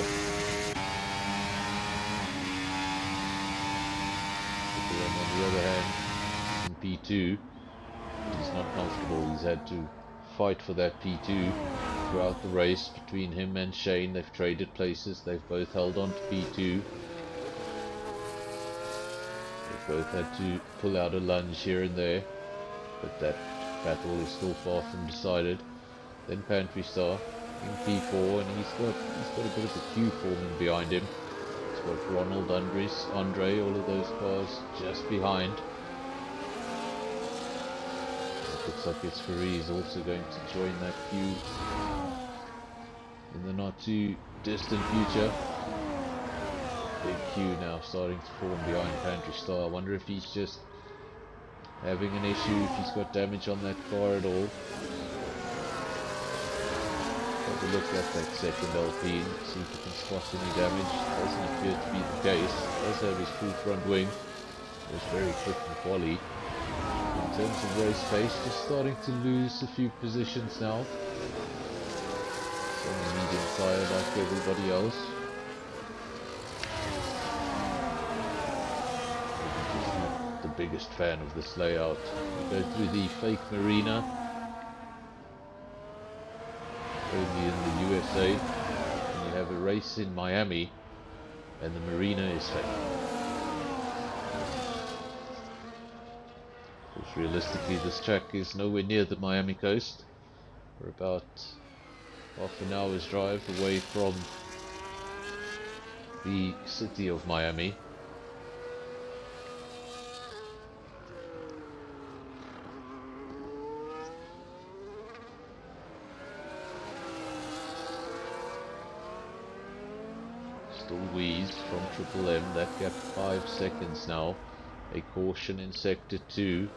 On the other hand, in P2, he's not comfortable. He's had to fight for that P2 throughout the race between him and Shane. They've traded places. They've both held on to P2. They've both had to pull out a lunge here and there, but that battle is still far from decided. Then Pantry Star in P4, and he's got a bit of a queue forming behind him. He's got Ronald, Andre, all of those cars just behind. It looks like it's Fareed also going to join that queue in the not too distant future. Big queue now starting to form behind Pantry Star. I wonder if he's just having an issue, if he's got damage on that car at all. Have a look at that second LP and see if we can spot any damage. Doesn't appear to be the case. Does have his full front wing. It was very quick and quali. In terms of race pace, just starting to lose a few positions now. It's on a medium tyre like everybody else. I'm just not the biggest fan of this layout. We go through the fake marina. Only in the USA, and you have a race in Miami, and the marina is fake. Of course, realistically, this track is nowhere near the Miami coast. We're about half an hour's drive away from the city of Miami. Wheeze from Triple M, that gap 5 seconds now. A caution in sector 2.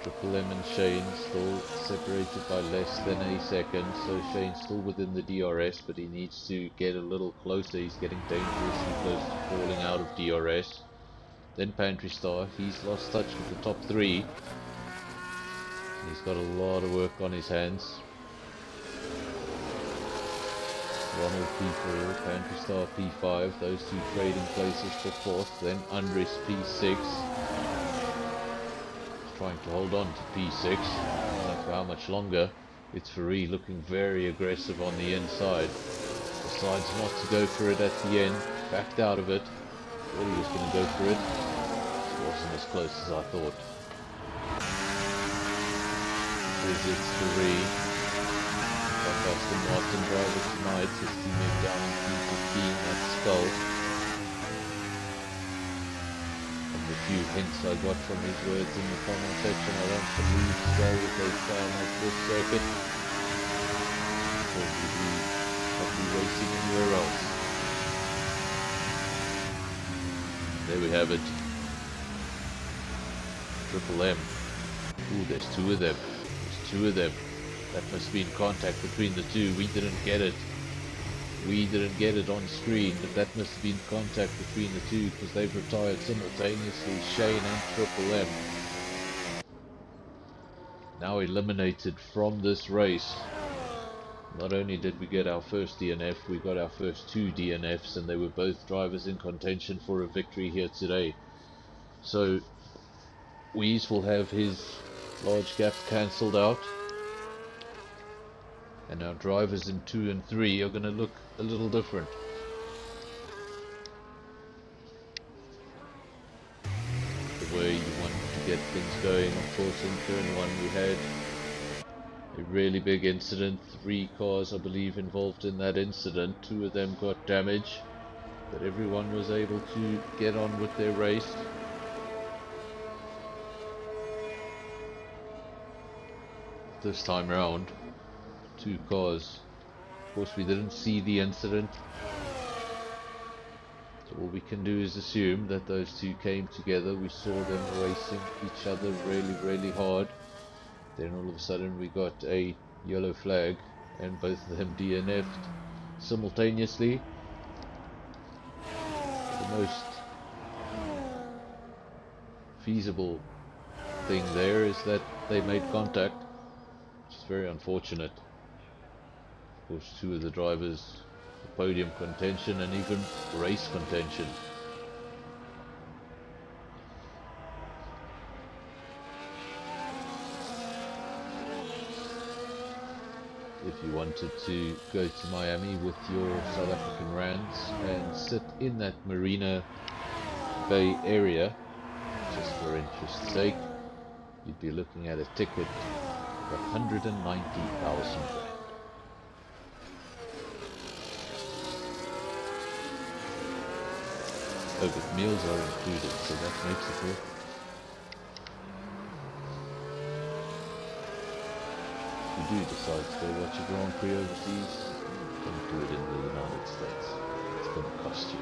Triple M and Shane still separated by less than a second, so Shane's still within the DRS, but he needs to get a little closer. He's getting dangerously close to falling out of DRS. Then Pantry Star, he's lost touch with the top three. He's got a lot of work on his hands. Ronald P4, Pantry Star P5, those two trading places for fourth. Then Andres P6. Trying to hold on to P6. I don't know for how much longer. It's Faree looking very aggressive on the inside. Decides not to go for it at the end. Backed out of it. Thought he was going to go for it. It wasn't as close as I thought. It's Faree. Got Aston Martin driver tonight. His teammate down in P15 at Skull. The few hints I got from his words in the comment section, I don't believe Skull is a fan of this circuit. Probably racing anywhere else. There we have it. Triple M. Ooh, there's two of them. There's two of them. That must be in contact between the two. We didn't get it. We didn't get it on screen, but that must have been contact between the two because they've retired simultaneously, Shane and Triple M. Now eliminated from this race. Not only did we get our first DNF, we got our first two DNFs, and they were both drivers in contention for a victory here today. So Weeze will have his large gap cancelled out. And our drivers in 2 and 3 are going to look a little different. The way you want to get things going, of course, in turn 1 we had a really big incident. 3 cars, I believe, involved in that incident. 2 of them got damage, but everyone was able to get on with their race. This time round, 2 cars. Of course, we didn't see the incident, so all we can do is assume that those 2 came together. We saw them racing each other really hard. Then all of a sudden we got a yellow flag and both of them DNF'd simultaneously. The most feasible thing there is that they made contact, which is very unfortunate. Of course, 2 of the drivers, the podium contention and even race contention. If you wanted to go to Miami with your South African rands and sit in that Marina Bay area, just for interest's sake, you'd be looking at a ticket of 190,000 rand. Oh, but meals are included, so that makes it worth it. If you do decide to go watch a Grand Prix overseas, don't do it in the United States. It's going to cost you.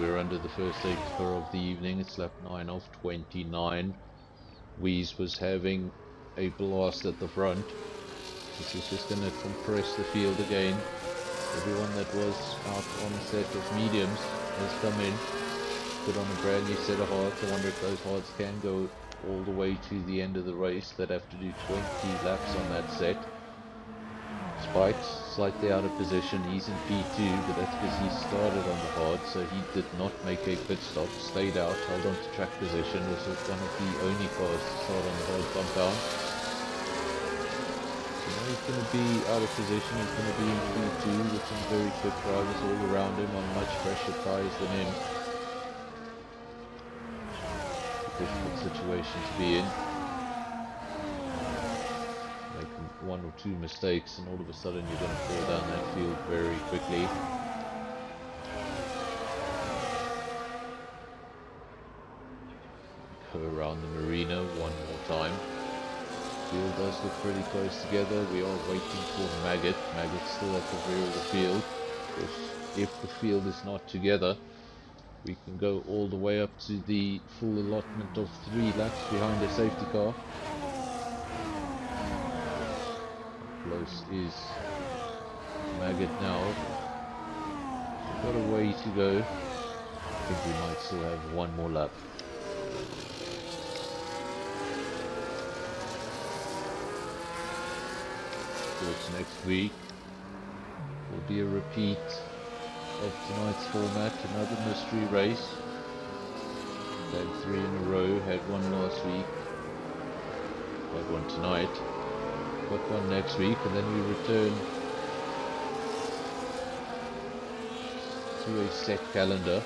We're under the first safety car of the evening. It's lap 9 of 29. Weeze was having a blast at the front. This is just going to compress the field again. Everyone that was out on a set of mediums has come in, put on a brand new set of hards. I wonder if those hards can go all the way to the end of the race. They'd have to do 20 laps on that set. Spikes slightly out of position. He's in P2, but that's because he started on the hard, so he did not make a pit stop. Stayed out, held on to track position. Was one of the only cars to start on the hard compound. So now he's going to be out of position. He's going to be in P2 with some very quick drivers all around him on much fresher tyres than him. A difficult situation to be in. 1 or 2 mistakes and all of a sudden you're going to fall down that field very quickly. around the marina one more time. Field does look pretty close together. We are waiting for Maggot. Maggot's still at the rear of the field. If the field is not together, we can go all the way up to the full allotment of 3 laps behind the safety car. How close is Maggot now? We've got a way to go. I think we might still have one more lap. Towards next week will be a repeat of tonight's format, another mystery race. Had 3 in a row, had one last week, had one tonight, got one next week, and then we return to a set calendar.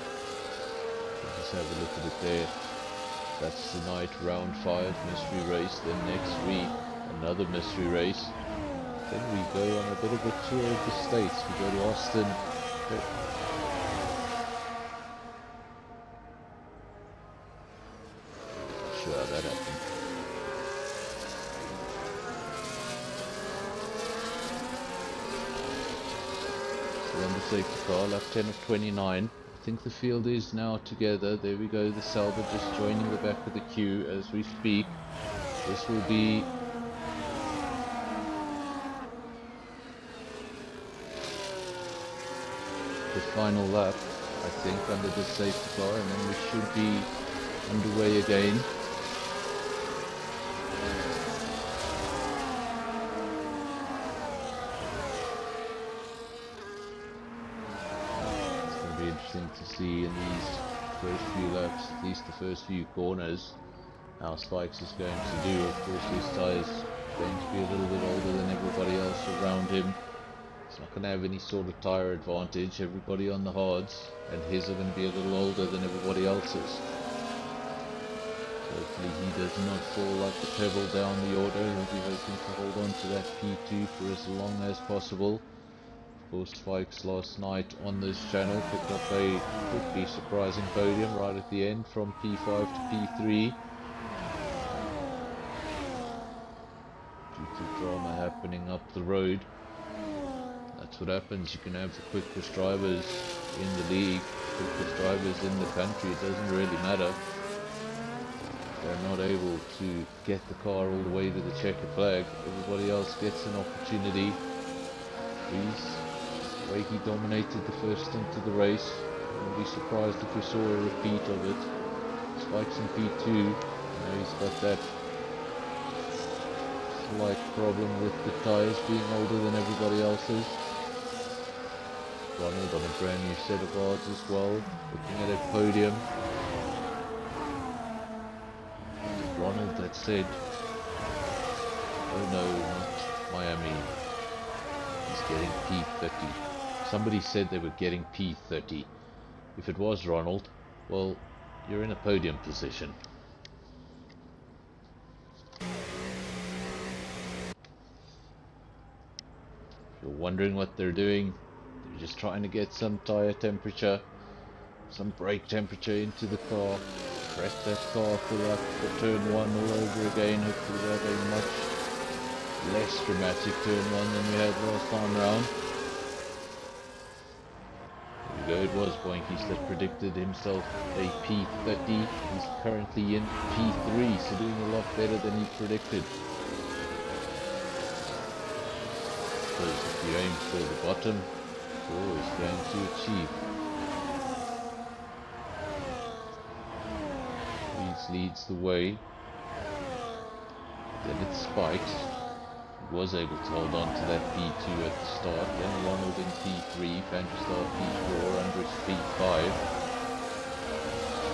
Let's have a look at it there. That's tonight, round 5, mystery race. Then next week, another mystery race. Then we go on a bit of a tour of the States. We go to Austin. Not sure how that happened. Still on the safety car, lap 10 of 29. I think the field is now together. There we go, the Sauber just joining the back of the queue as we speak. This will be the final lap, I think, under the safety car, and then we should be underway again. It's going to be interesting to see in these first few laps, at least the first few corners, how Spikes is going to do. Of course, his tyres going to be a little bit older than everybody else around him. He's not going to have any sort of tyre advantage. Everybody on the hards and his are going to be a little older than everybody else's. Hopefully he does not fall like the pebble down the order. He'll be hoping to hold on to that P2 for as long as possible. Of course, Spikes last night on this channel picked up a pretty surprising podium right at the end from P5 to P3. Due to drama happening up the road. That's what happens. You can have the quickest drivers in the league, quickest drivers in the country. It doesn't really matter. They're not able to get the car all the way to the checkered flag. Everybody else gets an opportunity. The way he dominated the first stint of the race, I wouldn't be surprised if we saw a repeat of it. Spikes in P2. Now he's got that slight problem with the tyres being older than everybody else's. Ronald on a brand new set of hards as well, looking at a podium. Ronald that said, oh no, not Miami, he's getting P30. Somebody said they were getting P30. If it was Ronald, well, you're in a podium position. If you're wondering what they're doing, they're just trying to get some tire temperature, some brake temperature into the car, prep that car for turn 1 all over again. Hopefully we'll have a much less dramatic turn 1 than we had last time round. There we go, it was Boinkies that predicted himself a P30. He's currently in P3, so doing a lot better than he predicted. Because if you aim for the bottom, you're always going to achieve. Leads the way. Then it Spikes. He was able to hold on to that P2 at the start. Then Ronald in P3, Fantastar P4, under his P5.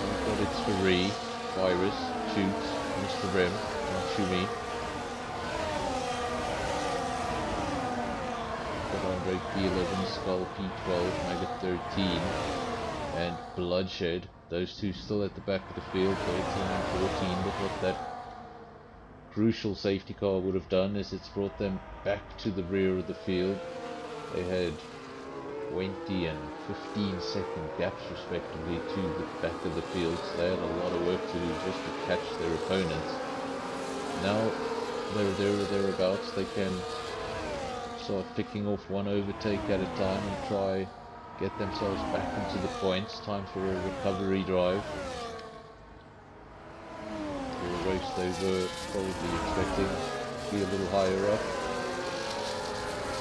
We've got its Ferrari, Virus, Shoots, Mr. Rim, not Shumi. Got Andre P11, Skull P12, Maggot 13, and Bloodshed. Those two still at the back of the field, 13 and 14, but what that crucial safety car would have done is it's brought them back to the rear of the field. They had 20 and 15-second gaps respectively to the back of the field, so they had a lot of work to do just to catch their opponents. Now they're there or thereabouts, they can start picking off one overtake at a time and try get themselves back into the points. Time for a recovery drive. For a race they were probably expecting to be a little higher up,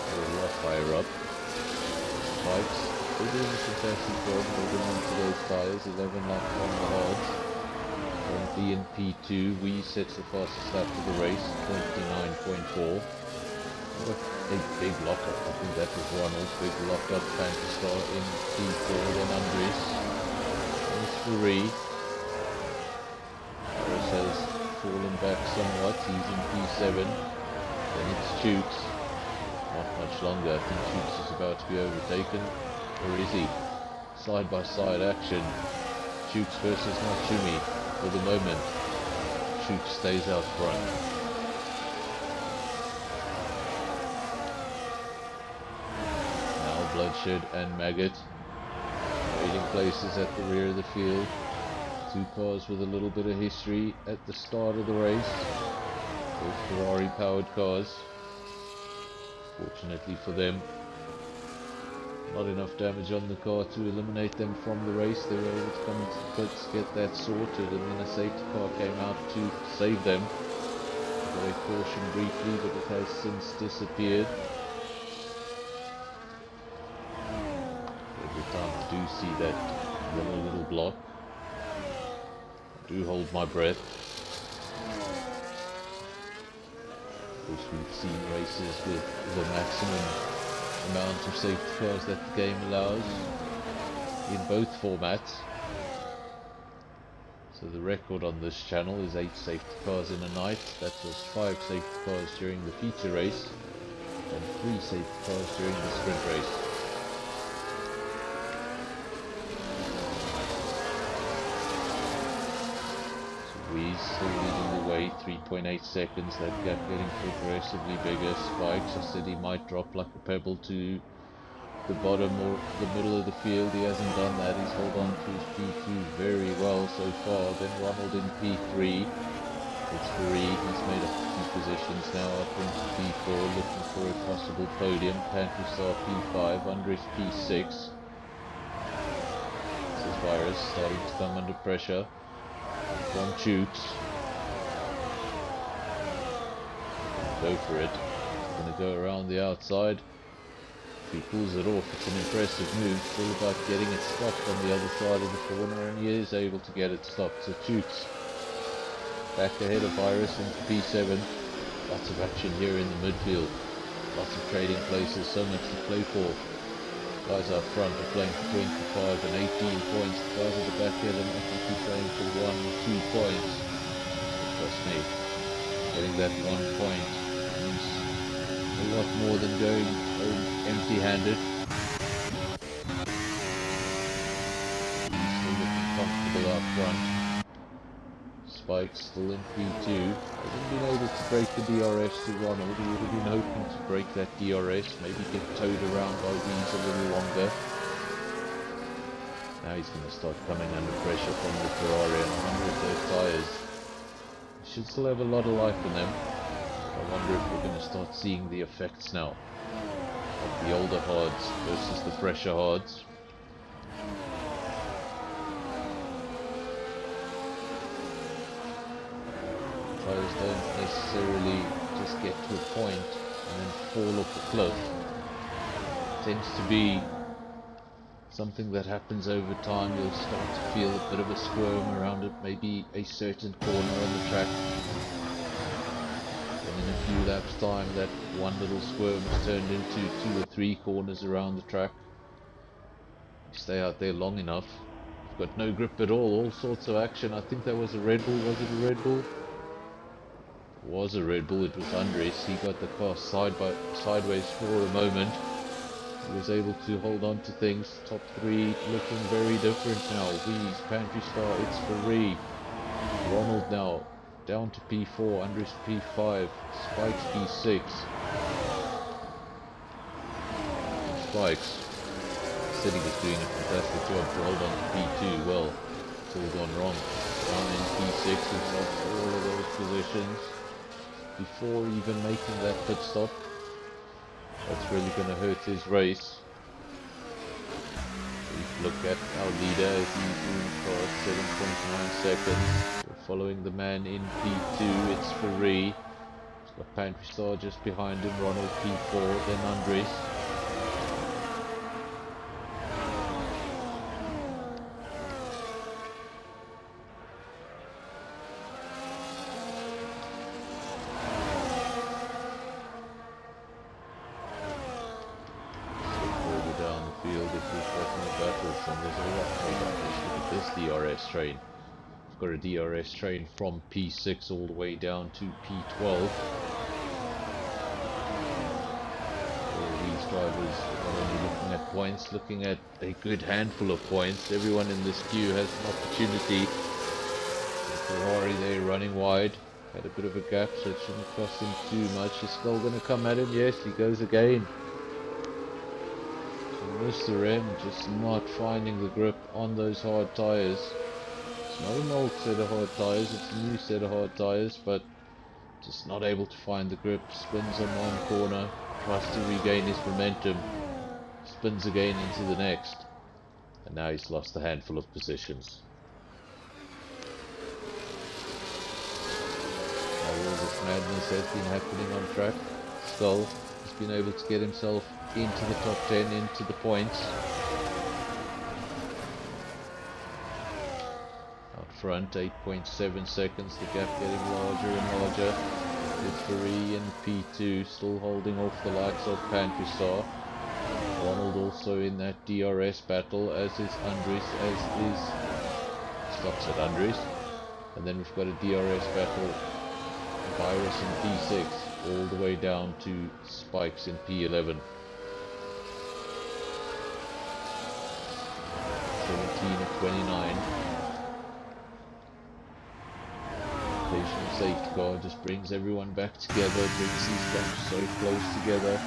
or a lot higher up. Bikes, they're doing a fantastic job holding on to those tyres. 11 laps on the hards. Currently in P2, we set the fastest lap of the race, 29.4. What a big lockup. I think that was Ronald. Big lockup, Fantastar in P4, then Andres in 3. Harris has fallen back somewhat, he's in P7. Then it's Chooks. Not much longer, I think Chooks is about to be overtaken. Or is he? Side by side action. Chooks versus Natsumi. For the moment, Chooks stays out front. Now Bloodshed and Maggot trading places at the rear of the field. Two cars with a little bit of history at the start of the race. Both Ferrari powered cars. Fortunately for them, not enough damage on the car to eliminate them from the race. They were able to come into the pits, get that sorted, and then a safety car came out to save them. Got a caution briefly, but it has since disappeared. Every time I do see that little block, I do hold my breath. Of course, we've seen races with the maximum amount of safety cars that the game allows in both formats. So the record on this channel is 8 safety cars in a night. That was 5 safety cars during the feature race and 3 safety cars during the sprint race. So Wee's still leading the way, 3.8 seconds, that gap getting progressively bigger. Spikes, I said he might drop like a pebble to the bottom or the middle of the field. He hasn't done that. He's held on to his P2 very well so far. Then Ronald in P3. It's Fareed. He's made up a few positions now up into P4, looking for a possible podium. Panthers P5, Andres P6. This is Virus starting to come under pressure from Chooks. Go for it. Gonna go around the outside. If he pulls it off, it's an impressive move. Still about getting it stopped on the other side of the corner, and he is able to get it stopped. So Chooks back ahead of Virus into P7. Lots of action here in the midfield. Lots of trading places, so much to play for. Guys up front are playing for 25 and 18 points. The guys at the back here are not going to be playing for 1 or 2 points. Trust me, getting that 1 point means a lot more than going home empty-handed. Still looking comfortable up front. Spike's still in P2. Hasn't been able to break the DRS to Ronald. He would have been hoping to break that DRS, maybe get towed around by Weeze a little longer. Now he's going to start coming under pressure from the Ferrari and 100 of those tyres. He should still have a lot of life in them. I wonder if we're going to start seeing the effects now of the older hards versus the fresher hards. Tyres don't necessarily just get to a point and then fall off the cliff. It tends to be something that happens over time. You'll start to feel a bit of a squirm around it, maybe a certain corner on the track. And in a few laps time that one little squirm is turned into 2 or 3 corners around the track. You stay out there long enough, you've got no grip at all sorts of action. I think that was a Red Bull. Was it a Red Bull? It was a Red Bull. It was Andres. He got the car sideways for a moment. He was able to hold on to things. Top 3 looking very different now. Weeze, Panthers, it's Fareed. Ronald now down to P4, Andres P5, Spikes P6. Spikes City is doing a fantastic job to hold on to P2. Well, it's all gone wrong. Down in P6, he's lost all of those positions before even making that pit stop. That's really going to hurt his race. Look at our leader as he's moving past 7.9 seconds. We're following the man in P2, it's Ferrari. He's got Pantry Star just behind him, Ronald P4, then Andres. And there's a lot more battles. Look at this DRS train. We've got a DRS train from P6 all the way down to P12. All these drivers are only looking at points, looking at a good handful of points. Everyone in this queue has an opportunity. Ferrari there running wide. Had a bit of a gap, so it shouldn't cost him too much. He's still going to come at him. Yes, he goes again. Mr. M just not finding the grip on those hard tyres. It's not an old set of hard tyres, it's a new set of hard tyres, but just not able to find the grip. Spins on one corner, tries to regain his momentum, spins again into the next, and now he's lost a handful of positions. All this madness has been happening on track. Skull has been able to get himself into the top 10, into the points. Out front, 8.7 seconds, the gap getting larger and larger. It's Ferrari in P2, still holding off the likes of Pantry Star. Ronald also in that DRS battle, as is Andres, as is... stops at Andres. And then we've got a DRS battle, Virus in P6, all the way down to Spikes in P11. 17 of 29. Patient safety car just brings everyone back together, brings these bunches so close together.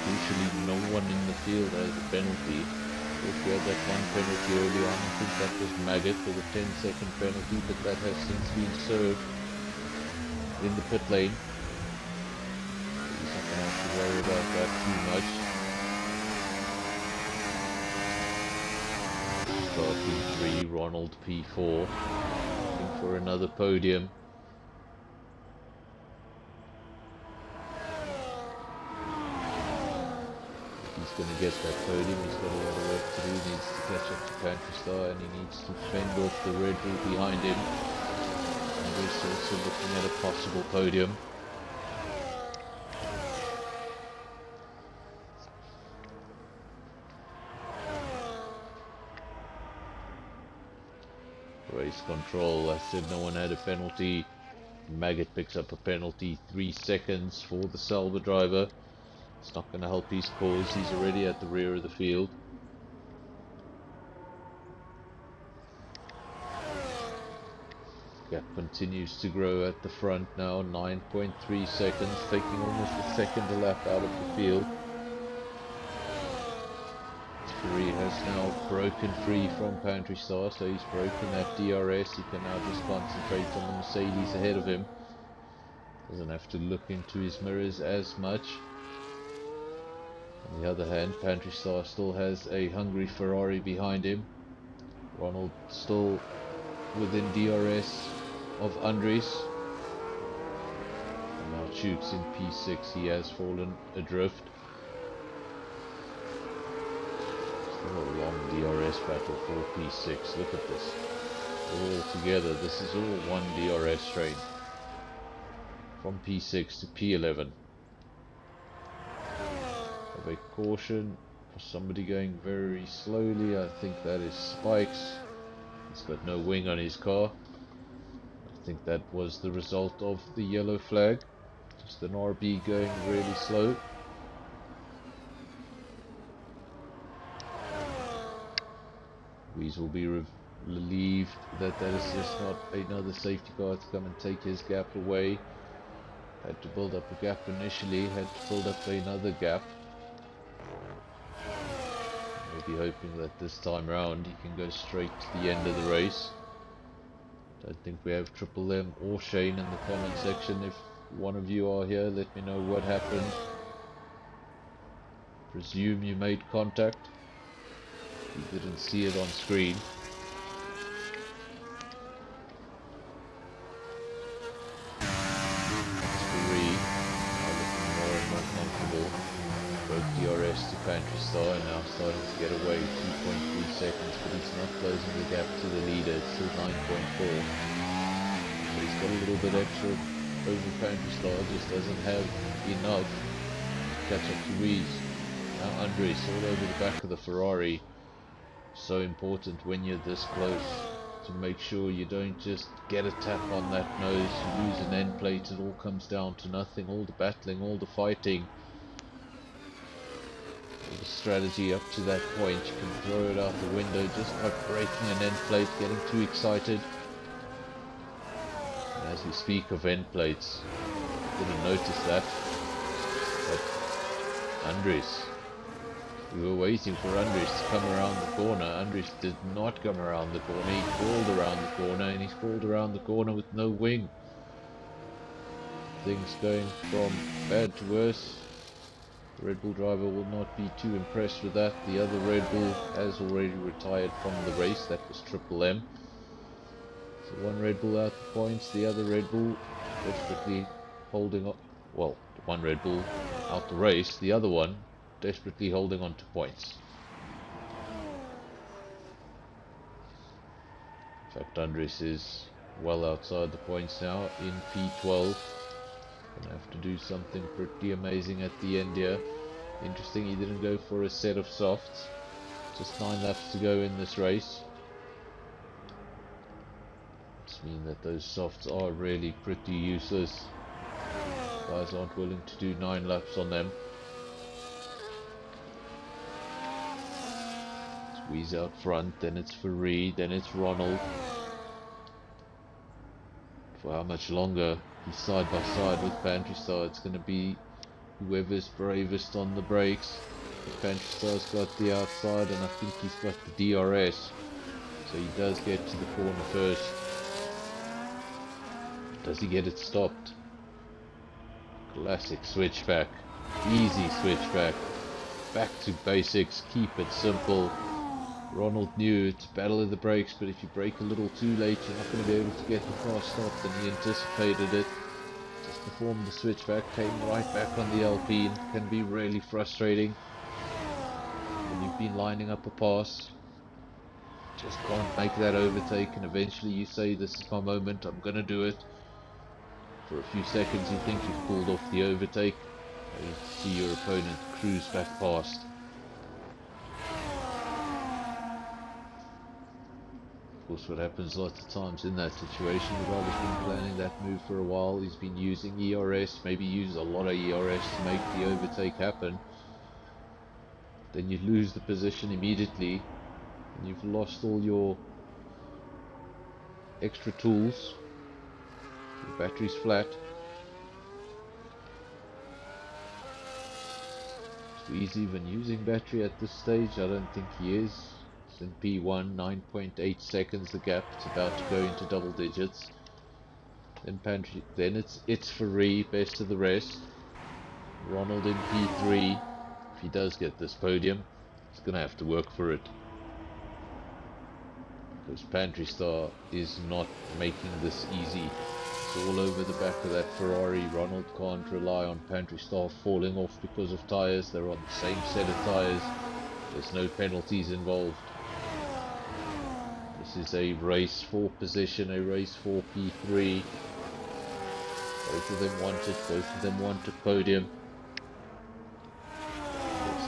Usually no one in the field has a penalty. If we had that one penalty early on, I think that was Maggot for the 10-second penalty, but that has since been served in the pit lane. He's not going to have to worry about that too much. Star P3, Ronald P4, looking for another podium. He's going to get that podium. He's got a lot of work to do. He needs to catch up to Pantry Star, and he needs to fend off the Red Bull behind him. And we're also looking at a possible podium. Race control, I said no one had a penalty. Maggot picks up a penalty, 3 seconds for the Sauber driver. It's not going to help his cause, he's already at the rear of the field. Gap continues to grow at the front now, 9.3 seconds, taking almost a second a lap out of the field. Ferrari has now broken free from Pantry Star, so he's broken that DRS. He can now just concentrate on the Mercedes ahead of him. Doesn't have to look into his mirrors as much. On the other hand, Pantry Star still has a hungry Ferrari behind him. Ronald still within DRS of Andres. And now Chooks in P6, he has fallen adrift. Still a long DRS battle for P6, look at this. All together, this is all one DRS train. From P6 to P11. Have a caution for somebody going very slowly. I think that is Spikes. He's got no wing on his car. I think that was the result of the yellow flag. Just an RB going really slow. Weeze will be relieved that that is just not another safety car to come and take his gap away. Had to build up a gap initially, had to build up another gap. He'll be hoping that this time round he can go straight to the end of the race. Don't think we have Triple M or Shane in the comment section. If one of you are here, let me know what happened. Presume you made contact. You didn't see it on screen. Broke DRS to Pantry Star and now starting to get away, 2.3 seconds, but he's not closing the gap to the leader, it's still 9.4. But he's got a little bit extra over Pantry Star, just doesn't have enough to catch up to Rees. Now Andres all over the back of the Ferrari. So important when you're this close to make sure you don't just get a tap on that nose, you lose an end plate, it all comes down to nothing, all the battling, all the fighting. The strategy up to that point, you can throw it out the window just by breaking an end plate, getting too excited. And as we speak of end plates, didn't notice that, but Andres, we were waiting for Andres to come around the corner. Andres did not come around the corner, he crawled around the corner, and he crawled around the corner with no wing. Things going from bad to worse. The Red Bull driver will not be too impressed with that. The other Red Bull has already retired from the race. That was Triple M. So one Red Bull out the points, the other Red Bull desperately holding on. Well, one Red Bull out the race, the other one desperately holding on to points. In fact, Andres is well outside the points now in P12. Gonna have to do something pretty amazing at the end here. Interesting, he didn't go for a set of softs. Just 9 laps to go in this race. This means that those softs are really pretty useless. Guys aren't willing to do 9 laps on them. Squeeze out front, then it's Farid, then it's Ronald. For how much longer? He's side by side with Pantry Star. It's going to be whoever's bravest on the brakes. Pantry Star's got the outside and I think he's got the DRS. So he does get to the corner first. Does he get it stopped? Classic switchback. Easy switchback. Back to basics. Keep it simple. Ronald knew it's battle of the brakes, but if you brake a little too late, you're not going to be able to get the car stopped, and he anticipated it. Just performed the switchback, came right back on the Alpine. Can be really frustrating when you've been lining up a pass. Just can't make that overtake, and eventually you say, this is my moment, I'm going to do it. For a few seconds you think you've pulled off the overtake, and you see your opponent cruise back past. Of course, what happens lots of times in that situation, the driver's been planning that move for a while, he's been using ERS, maybe used a lot of ERS to make the overtake happen. Then you lose the position immediately, and you've lost all your extra tools. Your battery's flat. So he's even using battery at this stage? I don't think he is. It's in P1, 9.8 seconds the gap, it's about to go into double digits. Then it's Farid, best of the rest. Ronald in P3. If he does get this podium, he's going to have to work for it. Because Pantry Star is not making this easy. It's all over the back of that Ferrari. Ronald can't rely on Pantry Star falling off because of tyres. They're on the same set of tyres. There's no penalties involved. This is a race for position, a race for P3. Both of them want it, both of them want a podium.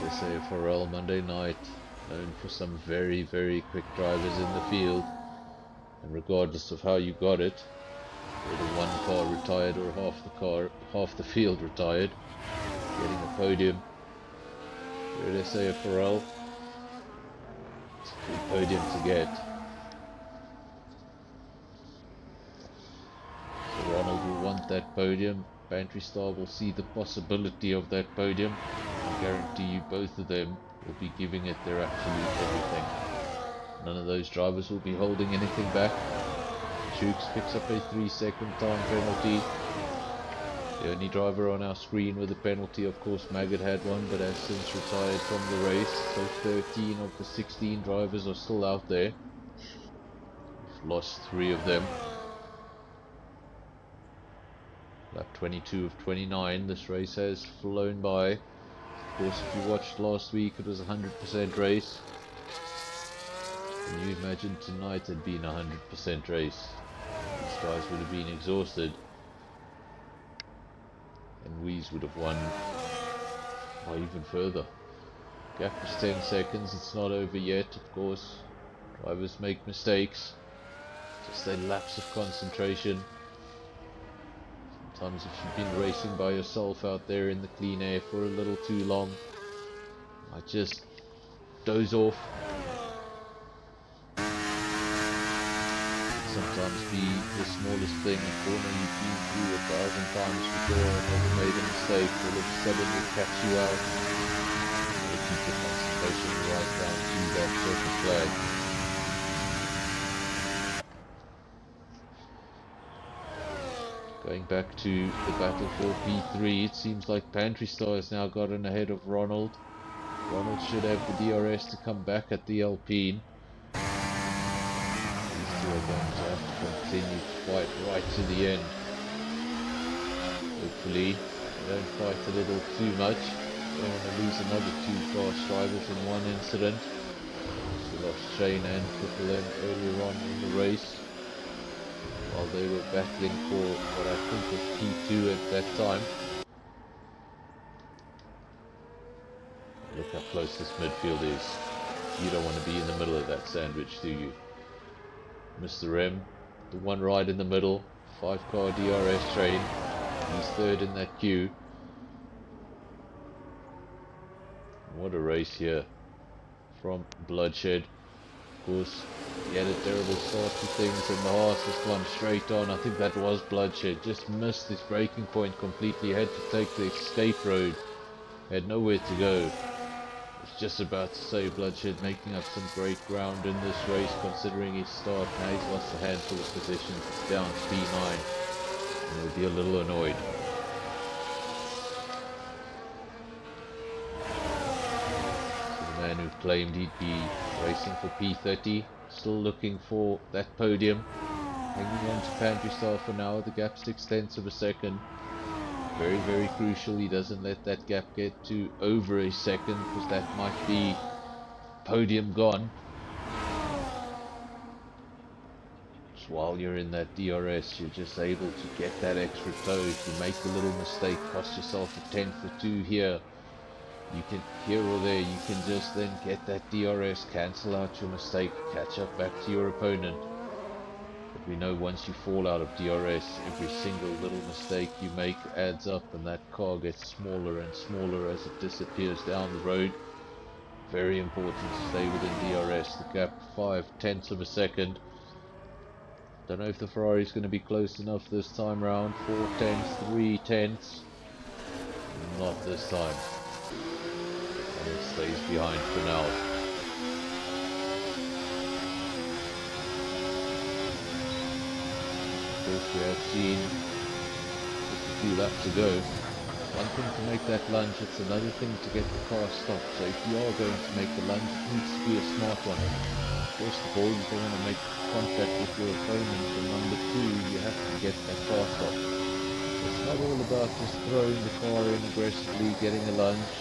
It's SAFRL Monday night, known for some very, very quick drivers in the field. And regardless of how you got it, whether one car retired or half the field retired, getting a podium here at SAFRL, it's a good podium to get. So Ronald will want that podium. Pantry Star will see the possibility of that podium. I guarantee you both of them will be giving it their absolute everything. None of those drivers will be holding anything back. Chooks picks up a 3-second time penalty. The only driver on our screen with a penalty, of course, Maggot had one, but has since retired from the race. So 13 of the 16 drivers are still out there. We've lost 3 of them. Lap 22 of 29, this race has flown by. Of course, if you watched last week, it was a 100% race. Can you imagine tonight had been a 100% race? These guys would have been exhausted. And Weeze would have won by even further. Gap is 10 seconds, it's not over yet, of course. Drivers make mistakes. Just a lapse of concentration. Sometimes if you've been racing by yourself out there in the clean air for a little too long, you might just doze off. Sometimes be the smallest thing, a corner you've been through 1,000 times before and never made a mistake, all of a sudden will catch you out. You keep your concentration right down to that checkered flag. Going back to the battle for P3, it seems like Pantry Star has now gotten ahead of Ronald. Ronald should have the DRS to come back at the Alpine. These two are going to have to continue to fight right to the end. Hopefully they don't fight a little too much. Don't want to lose another 2 fast drivers in one incident. We lost Shane and Triple M earlier on in the race, while they were battling for what I think was P2 at that time. Look how close this midfield is. You don't want to be in the middle of that sandwich, do you? Mr. M, the one right in the middle, 5-car DRS train. He's third in that queue. What a race here from Bloodshed. Of course, he had a terrible start to things and the Haas has gone straight on. I think that was Bloodshed. Just missed his braking point completely. Had to take the escape road. Had nowhere to go. Was just about to say Bloodshed making up some great ground in this race considering his start. Now he's lost a handful of positions. It's down to P9. And he'll be a little annoyed. So the man who claimed he'd be racing for P30, still looking for that podium. Hanging on to Pantry Star for now. The gap's 6/10 of a second. Very, very crucial he doesn't let that gap get to over a second, because that might be podium gone. Just while you're in that DRS, you're just able to get that extra toe. If you make a little mistake, cost yourself a 10 for 2 here. You can, here or there, you can just then get that DRS, cancel out your mistake, catch up back to your opponent. But we know once you fall out of DRS, every single little mistake you make adds up and that car gets smaller and smaller as it disappears down the road. Very important to stay within DRS. The gap 5/10 of a second. Don't know if the Ferrari is going to be close enough this time round. 4/10, 3/10. Not this time. And it stays behind for now. We have seen just a few laps ago. One thing to make that lunge, it's another thing to get the car stopped. So if you are going to make the lunge, it needs to be a smart one. First of all, you don't want to make contact with your opponent, and number 2, you have to get that car stopped. It's not all about just throwing the car in aggressively, getting a lunge.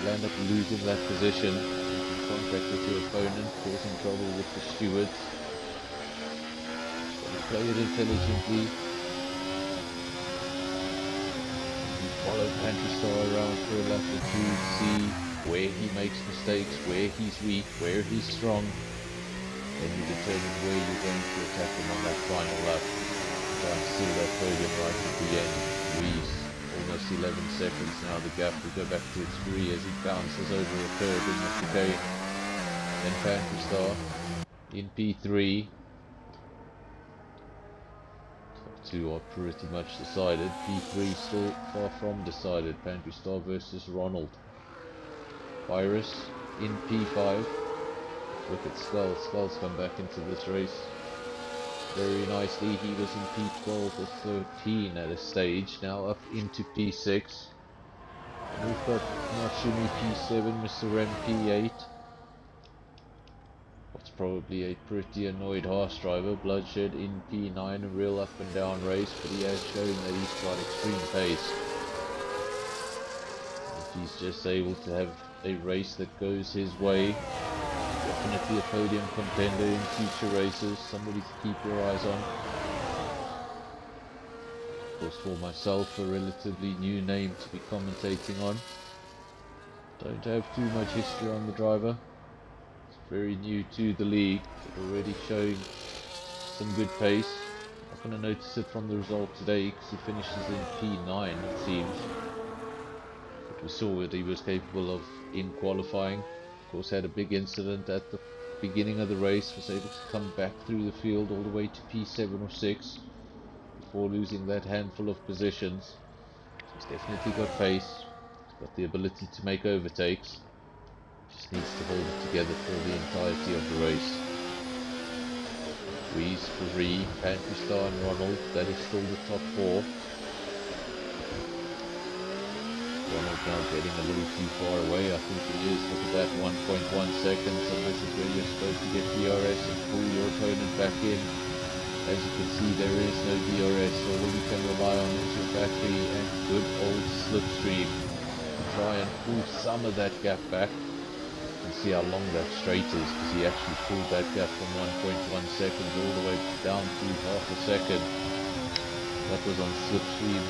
You'll end up losing that position, making contact with your opponent, causing trouble with the stewards. Play it intelligently. You follow Pantry Star around for a lap or 2, see where he makes mistakes, where he's weak, where he's strong. Then you determine where you're going to attack him on that final lap. Try and steal that podium right at the end. Weeze, almost 11 seconds now. The gap will go back to its 3 as he bounces over a curb in the chicane. Then Pantry Star in P3. 2 are pretty much decided. P3 still far from decided. Pantry Star versus Ronald. Virus in P5. Look at Skull. Skull's come back into this race very nicely. He was in P12 or 13 at a stage, now up into P6. And we've got Nashumi P7, Mr. M P8. What's probably a pretty annoyed horse driver, Bloodshed in P9, a real up and down race, but he has shown that he's got extreme pace. If he's just able to have a race that goes his way, definitely a podium contender in future races, somebody to keep your eyes on. Of course, for myself, a relatively new name to be commentating on. Don't have too much history on the driver. Very new to the league, but already showing some good pace. Not going to notice it from the result today because he finishes in P9 it seems. But we saw what he was capable of in qualifying. Of course, had a big incident at the beginning of the race, was able to come back through the field all the way to P7 or 6 before losing that handful of positions. So he's definitely got pace, he's got the ability to make overtakes. Just needs to hold it together for the entirety of the race. Weeze, Free, Pantry Star and Ronald, that is still the top 4. Ronald now getting a little too far away, I think he is. Look at that, 1.1 seconds, and this is where you're supposed to get DRS and pull your opponent back in. As you can see, there is no DRS, so all you can rely on is your battery and good old slipstream to try and pull some of that gap back. See how long that straight is, because he actually pulled that gap from 1.1 seconds all the way down to half a second. That was on slipstream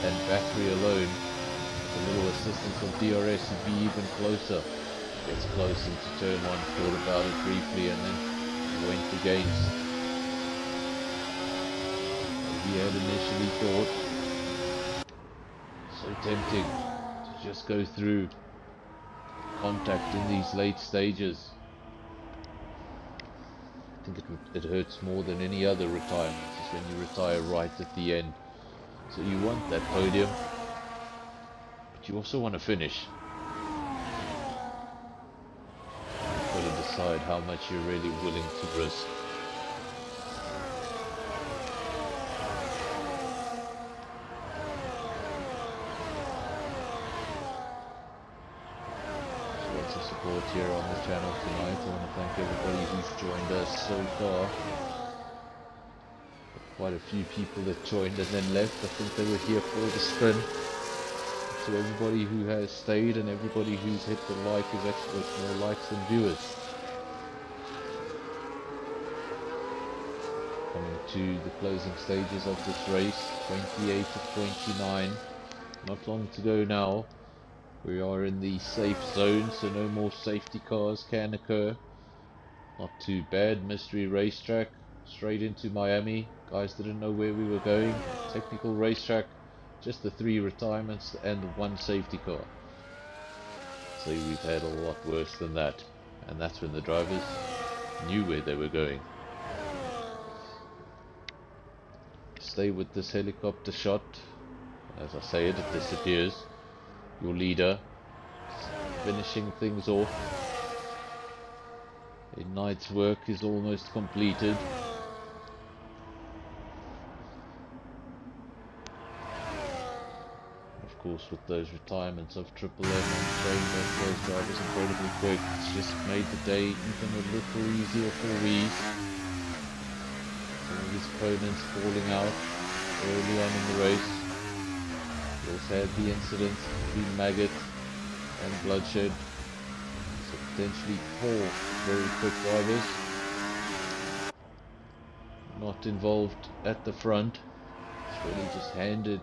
and battery alone. With a little assistance of DRS, he'd be even closer. Gets close into turn 1, thought about it briefly, and then went against. He had initially thought, so tempting to just go through contact in these late stages. I think it hurts more than any other retirement, is when you retire right at the end. So you want that podium, but you also want to finish. You've got to decide how much you're really willing to risk. Support here on the channel tonight. I want to thank everybody who's joined us so far. Quite a few people that joined and then left. I think they were here for the spin. To everybody who has stayed and everybody who's hit the like, is actually got more likes than viewers. Coming to the closing stages of this race, 28 to 29. Not long to go now. We are in the safe zone, so no more safety cars can occur. Not too bad. Mystery racetrack, straight into Miami. Guys didn't know where we were going. Technical racetrack, just the 3 retirements and the 1 safety car. So we've had a lot worse than that. And that's when the drivers knew where they were going. Stay with this helicopter shot. As I say it disappears. Your leader finishing things off. A night's work is almost completed. Of course, with those retirements of Triple M and showing that those drivers incredibly quick, it's just made the day even a little easier for Weeze. Some of his opponents falling out early on in the race. We also had the incident between Maggot and Bloodshed. So potentially 4 very quick drivers not involved at the front. It's really just handed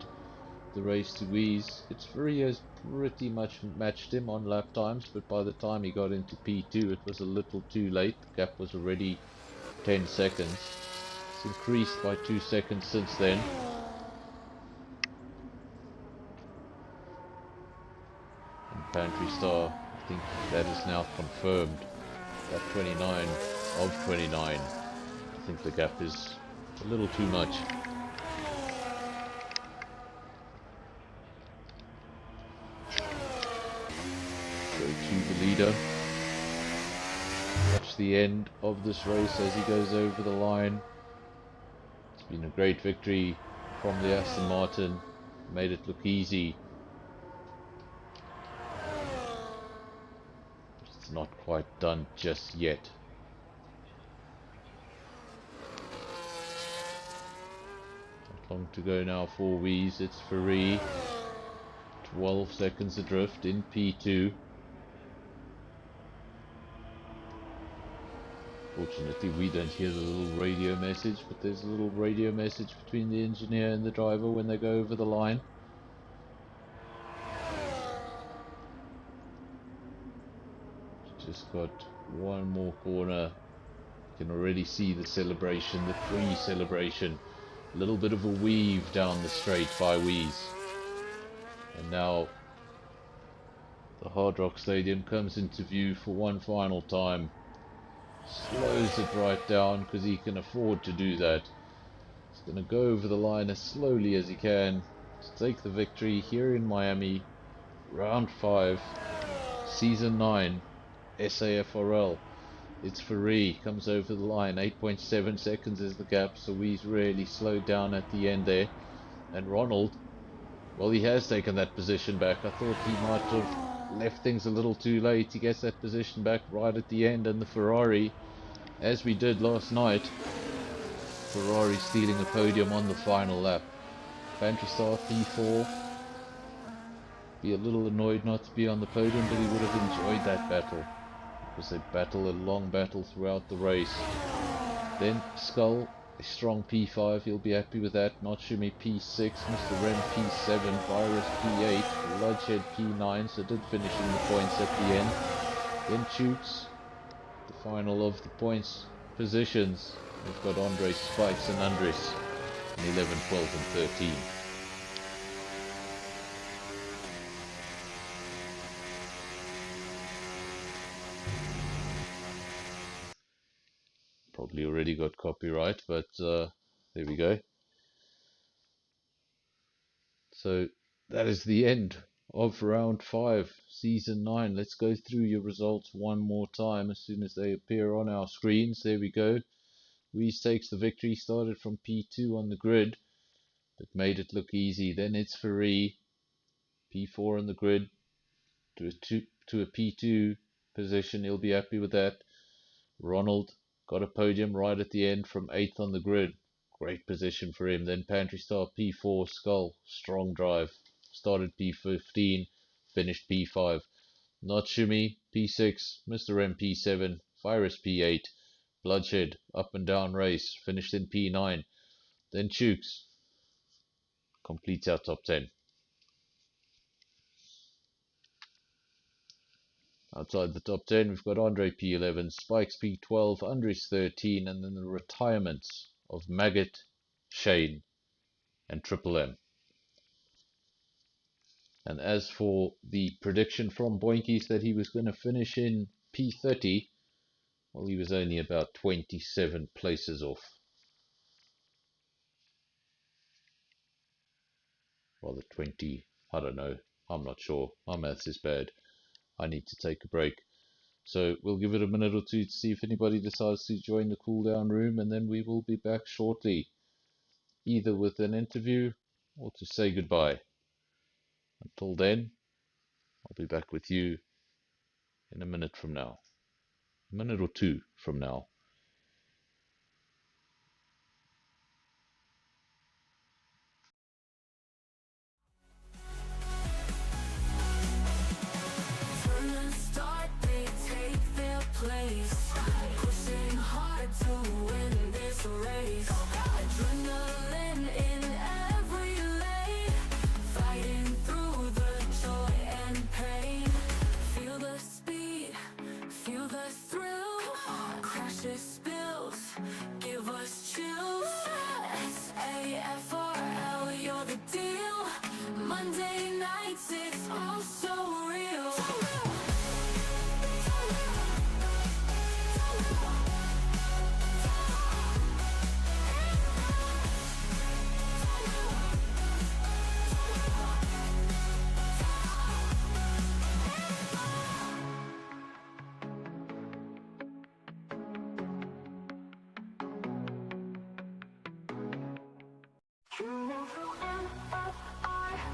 the race to Weeze. It's has pretty much matched him on lap times, but by the time he got into P2 it was a little too late. The gap was already 10 seconds. It's increased by 2 seconds since then. Pantry Star, I think that is now confirmed. That 29 of 29. I think the gap is a little too much. Go to the leader. Watch the end of this race as he goes over the line. It's been a great victory from the Aston Martin. Made it look easy. It's not quite done just yet. Not long to go now for Wies. It's Ferrari. 12 seconds adrift in P2. Fortunately, we don't hear the little radio message, but there's a little radio message between the engineer and the driver when they go over the line. Just got one more corner. You can already see the celebration, the pre-celebration. A little bit of a weave down the straight by Wies. And now the Hard Rock Stadium comes into view for one final time. Slows it right down because he can afford to do that. He's going to go over the line as slowly as he can to take the victory here in Miami. Round 5, Season 9, SAFRL. It's Ferrari, comes over the line. 8.7 seconds is the gap, so he's really slowed down at the end there. And Ronald, well, he has taken that position back. I thought he might have left things a little too late. He gets that position back right at the end, and the Ferrari, as we did last night, Ferrari stealing a podium on the final lap. Pantry Star P4, be a little annoyed not to be on the podium, but he would have enjoyed that battle. It was a long battle throughout the race. Then Skull, a strong P5, he'll be happy with that. Notsumi P6, Mr. Rem P7, Virus P8, Bloodshed P9, so did finish in the points at the end. Then Chooks, the final of the points positions. We've got Andre, Spikes and Andres in 11, 12 and 13. Probably already got copyright, but there we go. So that is the end of round 5, season 9. Let's go through your results one more time as soon as they appear on our screens. There we go. Wies takes the victory, started from P2 on the grid, but made it look easy. Then it's Ferrari, P4 on the grid to a P2 position. He'll be happy with that. Ronald got a podium right at the end from 8th on the grid. Great position for him. Then Pantry Star P4, Skull, strong drive. Started P15, finished P5. Notsumi P6, Mr. M P7, Virus P8, Bloodshed, up and down race, finished in P9. Then Chooks completes our top 10. Outside the top 10, we've got Andre P11, Spikes P12, Andres 13, and then the retirements of Maggot, Shane, and Triple M. And as for the prediction from Boinkies that he was going to finish in P30, well, he was only about 27 places off. Rather 20, I don't know, I'm not sure. My maths is bad. I need to take a break. So we'll give it a minute or two to see if anybody decides to join the cool down room, and then we will be back shortly, either with an interview or to say goodbye. Until then, I'll be back with you in a minute from now. A minute or two from now. Turn and start, they take their place, pushing hard to win this race. Adrenaline in every lane, fighting through the joy and pain. Feel the speed, feel the thrill, crashing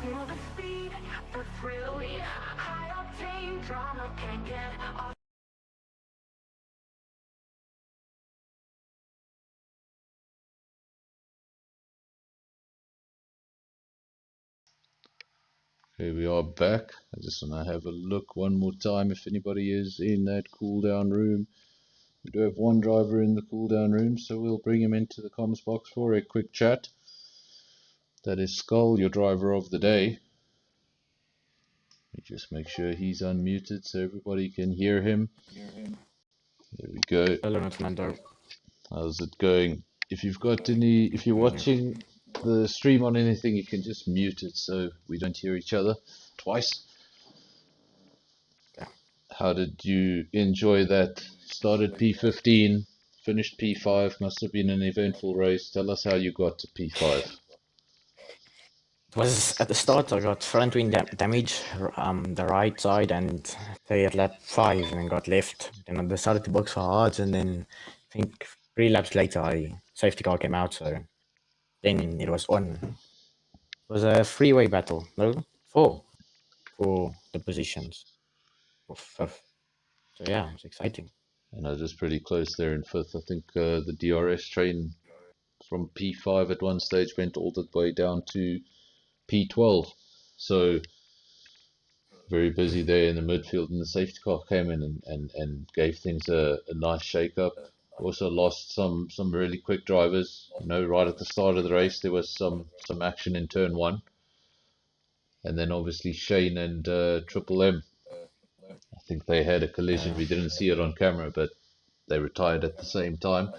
Feel the speed, the thrill, yeah. High octane drama can't get off. Here we are back. I just want to have a look one more time if anybody is in that cool down room. We do have one driver in the cool down room, so we'll bring him into the comms box for a quick chat. That is Skull, your driver of the day. Just make sure he's unmuted so everybody can hear him. There we go. Hello, Fernando. How's it going? If you're watching the stream on anything, you can just mute it so we don't hear each other twice. Yeah. How did you enjoy that? Started P15, finished P5, must have been an eventful race. Tell us how you got to P5. It was at the start I got front wing damage, the right side, and they at lap 5 and then got left. Then I decided to box for hards, and then I think 3 laps later, safety car came out, so then it was on. It was a freeway battle, no? 4 for the positions. For 5th. So yeah, it was exciting. And I was just pretty close there in 5th. I think the DRS train from P5 at one stage went all the way down to P12. So very busy there in the midfield, and the safety car came in and gave things a nice shake up. Also lost some really quick drivers. Right at the start of the race there was some action in turn 1, and then obviously Shane and Triple M. I think they had a collision. We didn't see it on camera, but they retired at the same time.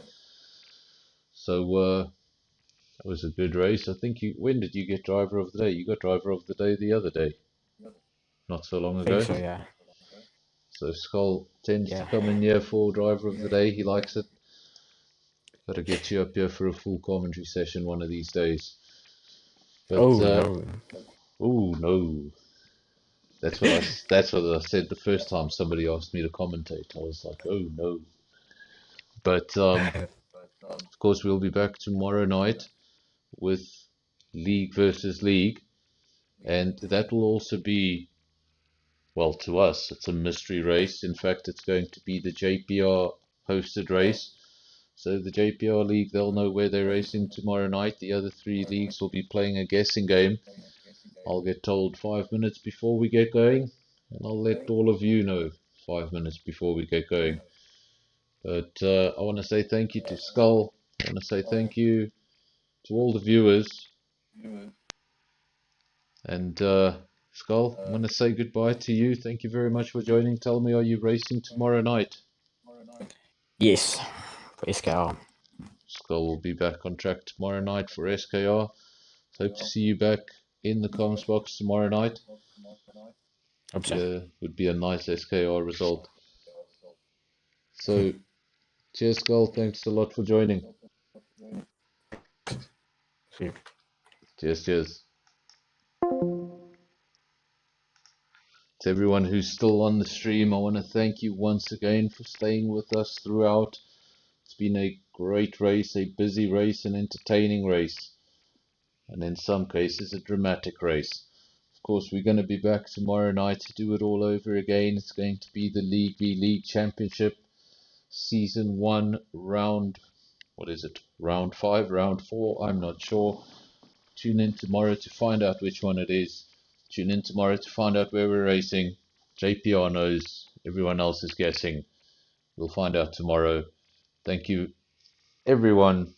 So it was a good race. I think when did you get driver of the day? You got driver of the day the other day, not so long I ago. think so, yeah. So Skull tends to come in here for driver of the day. He likes it. Got to get you up here for a full commentary session one of these days. But, no. Oh no. That's what I said the first time somebody asked me to commentate. I was like, oh no. But of course we'll be back tomorrow night with League versus League, and that will also be, well, to us it's a mystery race. In fact, it's going to be the JPR hosted race. So the JPR League, they'll know where they're racing tomorrow night. The other 3 leagues will be playing a guessing game. I'll get told 5 minutes before we get going, and I'll let all of you know 5 minutes before we get going. But I want to say thank you to Skull. I want to say thank you to all the viewers. And Skull, I'm going to say goodbye to you. Thank you very much for joining. Tell me, are you racing tomorrow night? Yes, for SKR. Skull will be back on track tomorrow night for SKR. Hope to see you back in the comms box tomorrow night. Hope so. Yeah, would be a nice SKR result. So, cheers, Skull. Thanks a lot for joining. See you. Cheers. To everyone who's still on the stream, I want to thank you once again for staying with us throughout. It's been a great race, a busy race, an entertaining race, and in some cases a dramatic race. Of course, we're going to be back tomorrow night to do it all over again. It's going to be the League B League Championship Season 1 round, round 5, round 4, I'm not sure. Tune in tomorrow to find out which one it is. Tune in tomorrow to find out where we're racing. JPR knows, everyone else is guessing. We'll find out tomorrow. Thank you, everyone.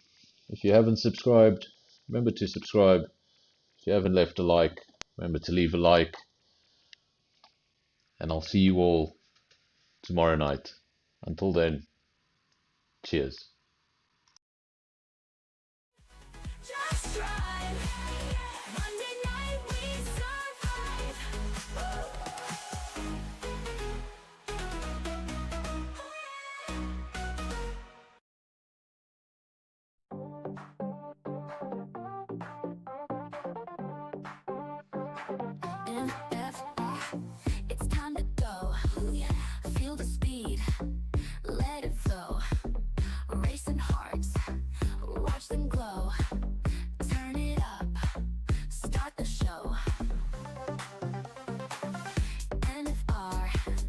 If you haven't subscribed, remember to subscribe. If you haven't left a like, remember to leave a like. And I'll see you all tomorrow night. Until then, cheers. Just drive. Monday night we survive. NFR, it's time to go. Feel the speed.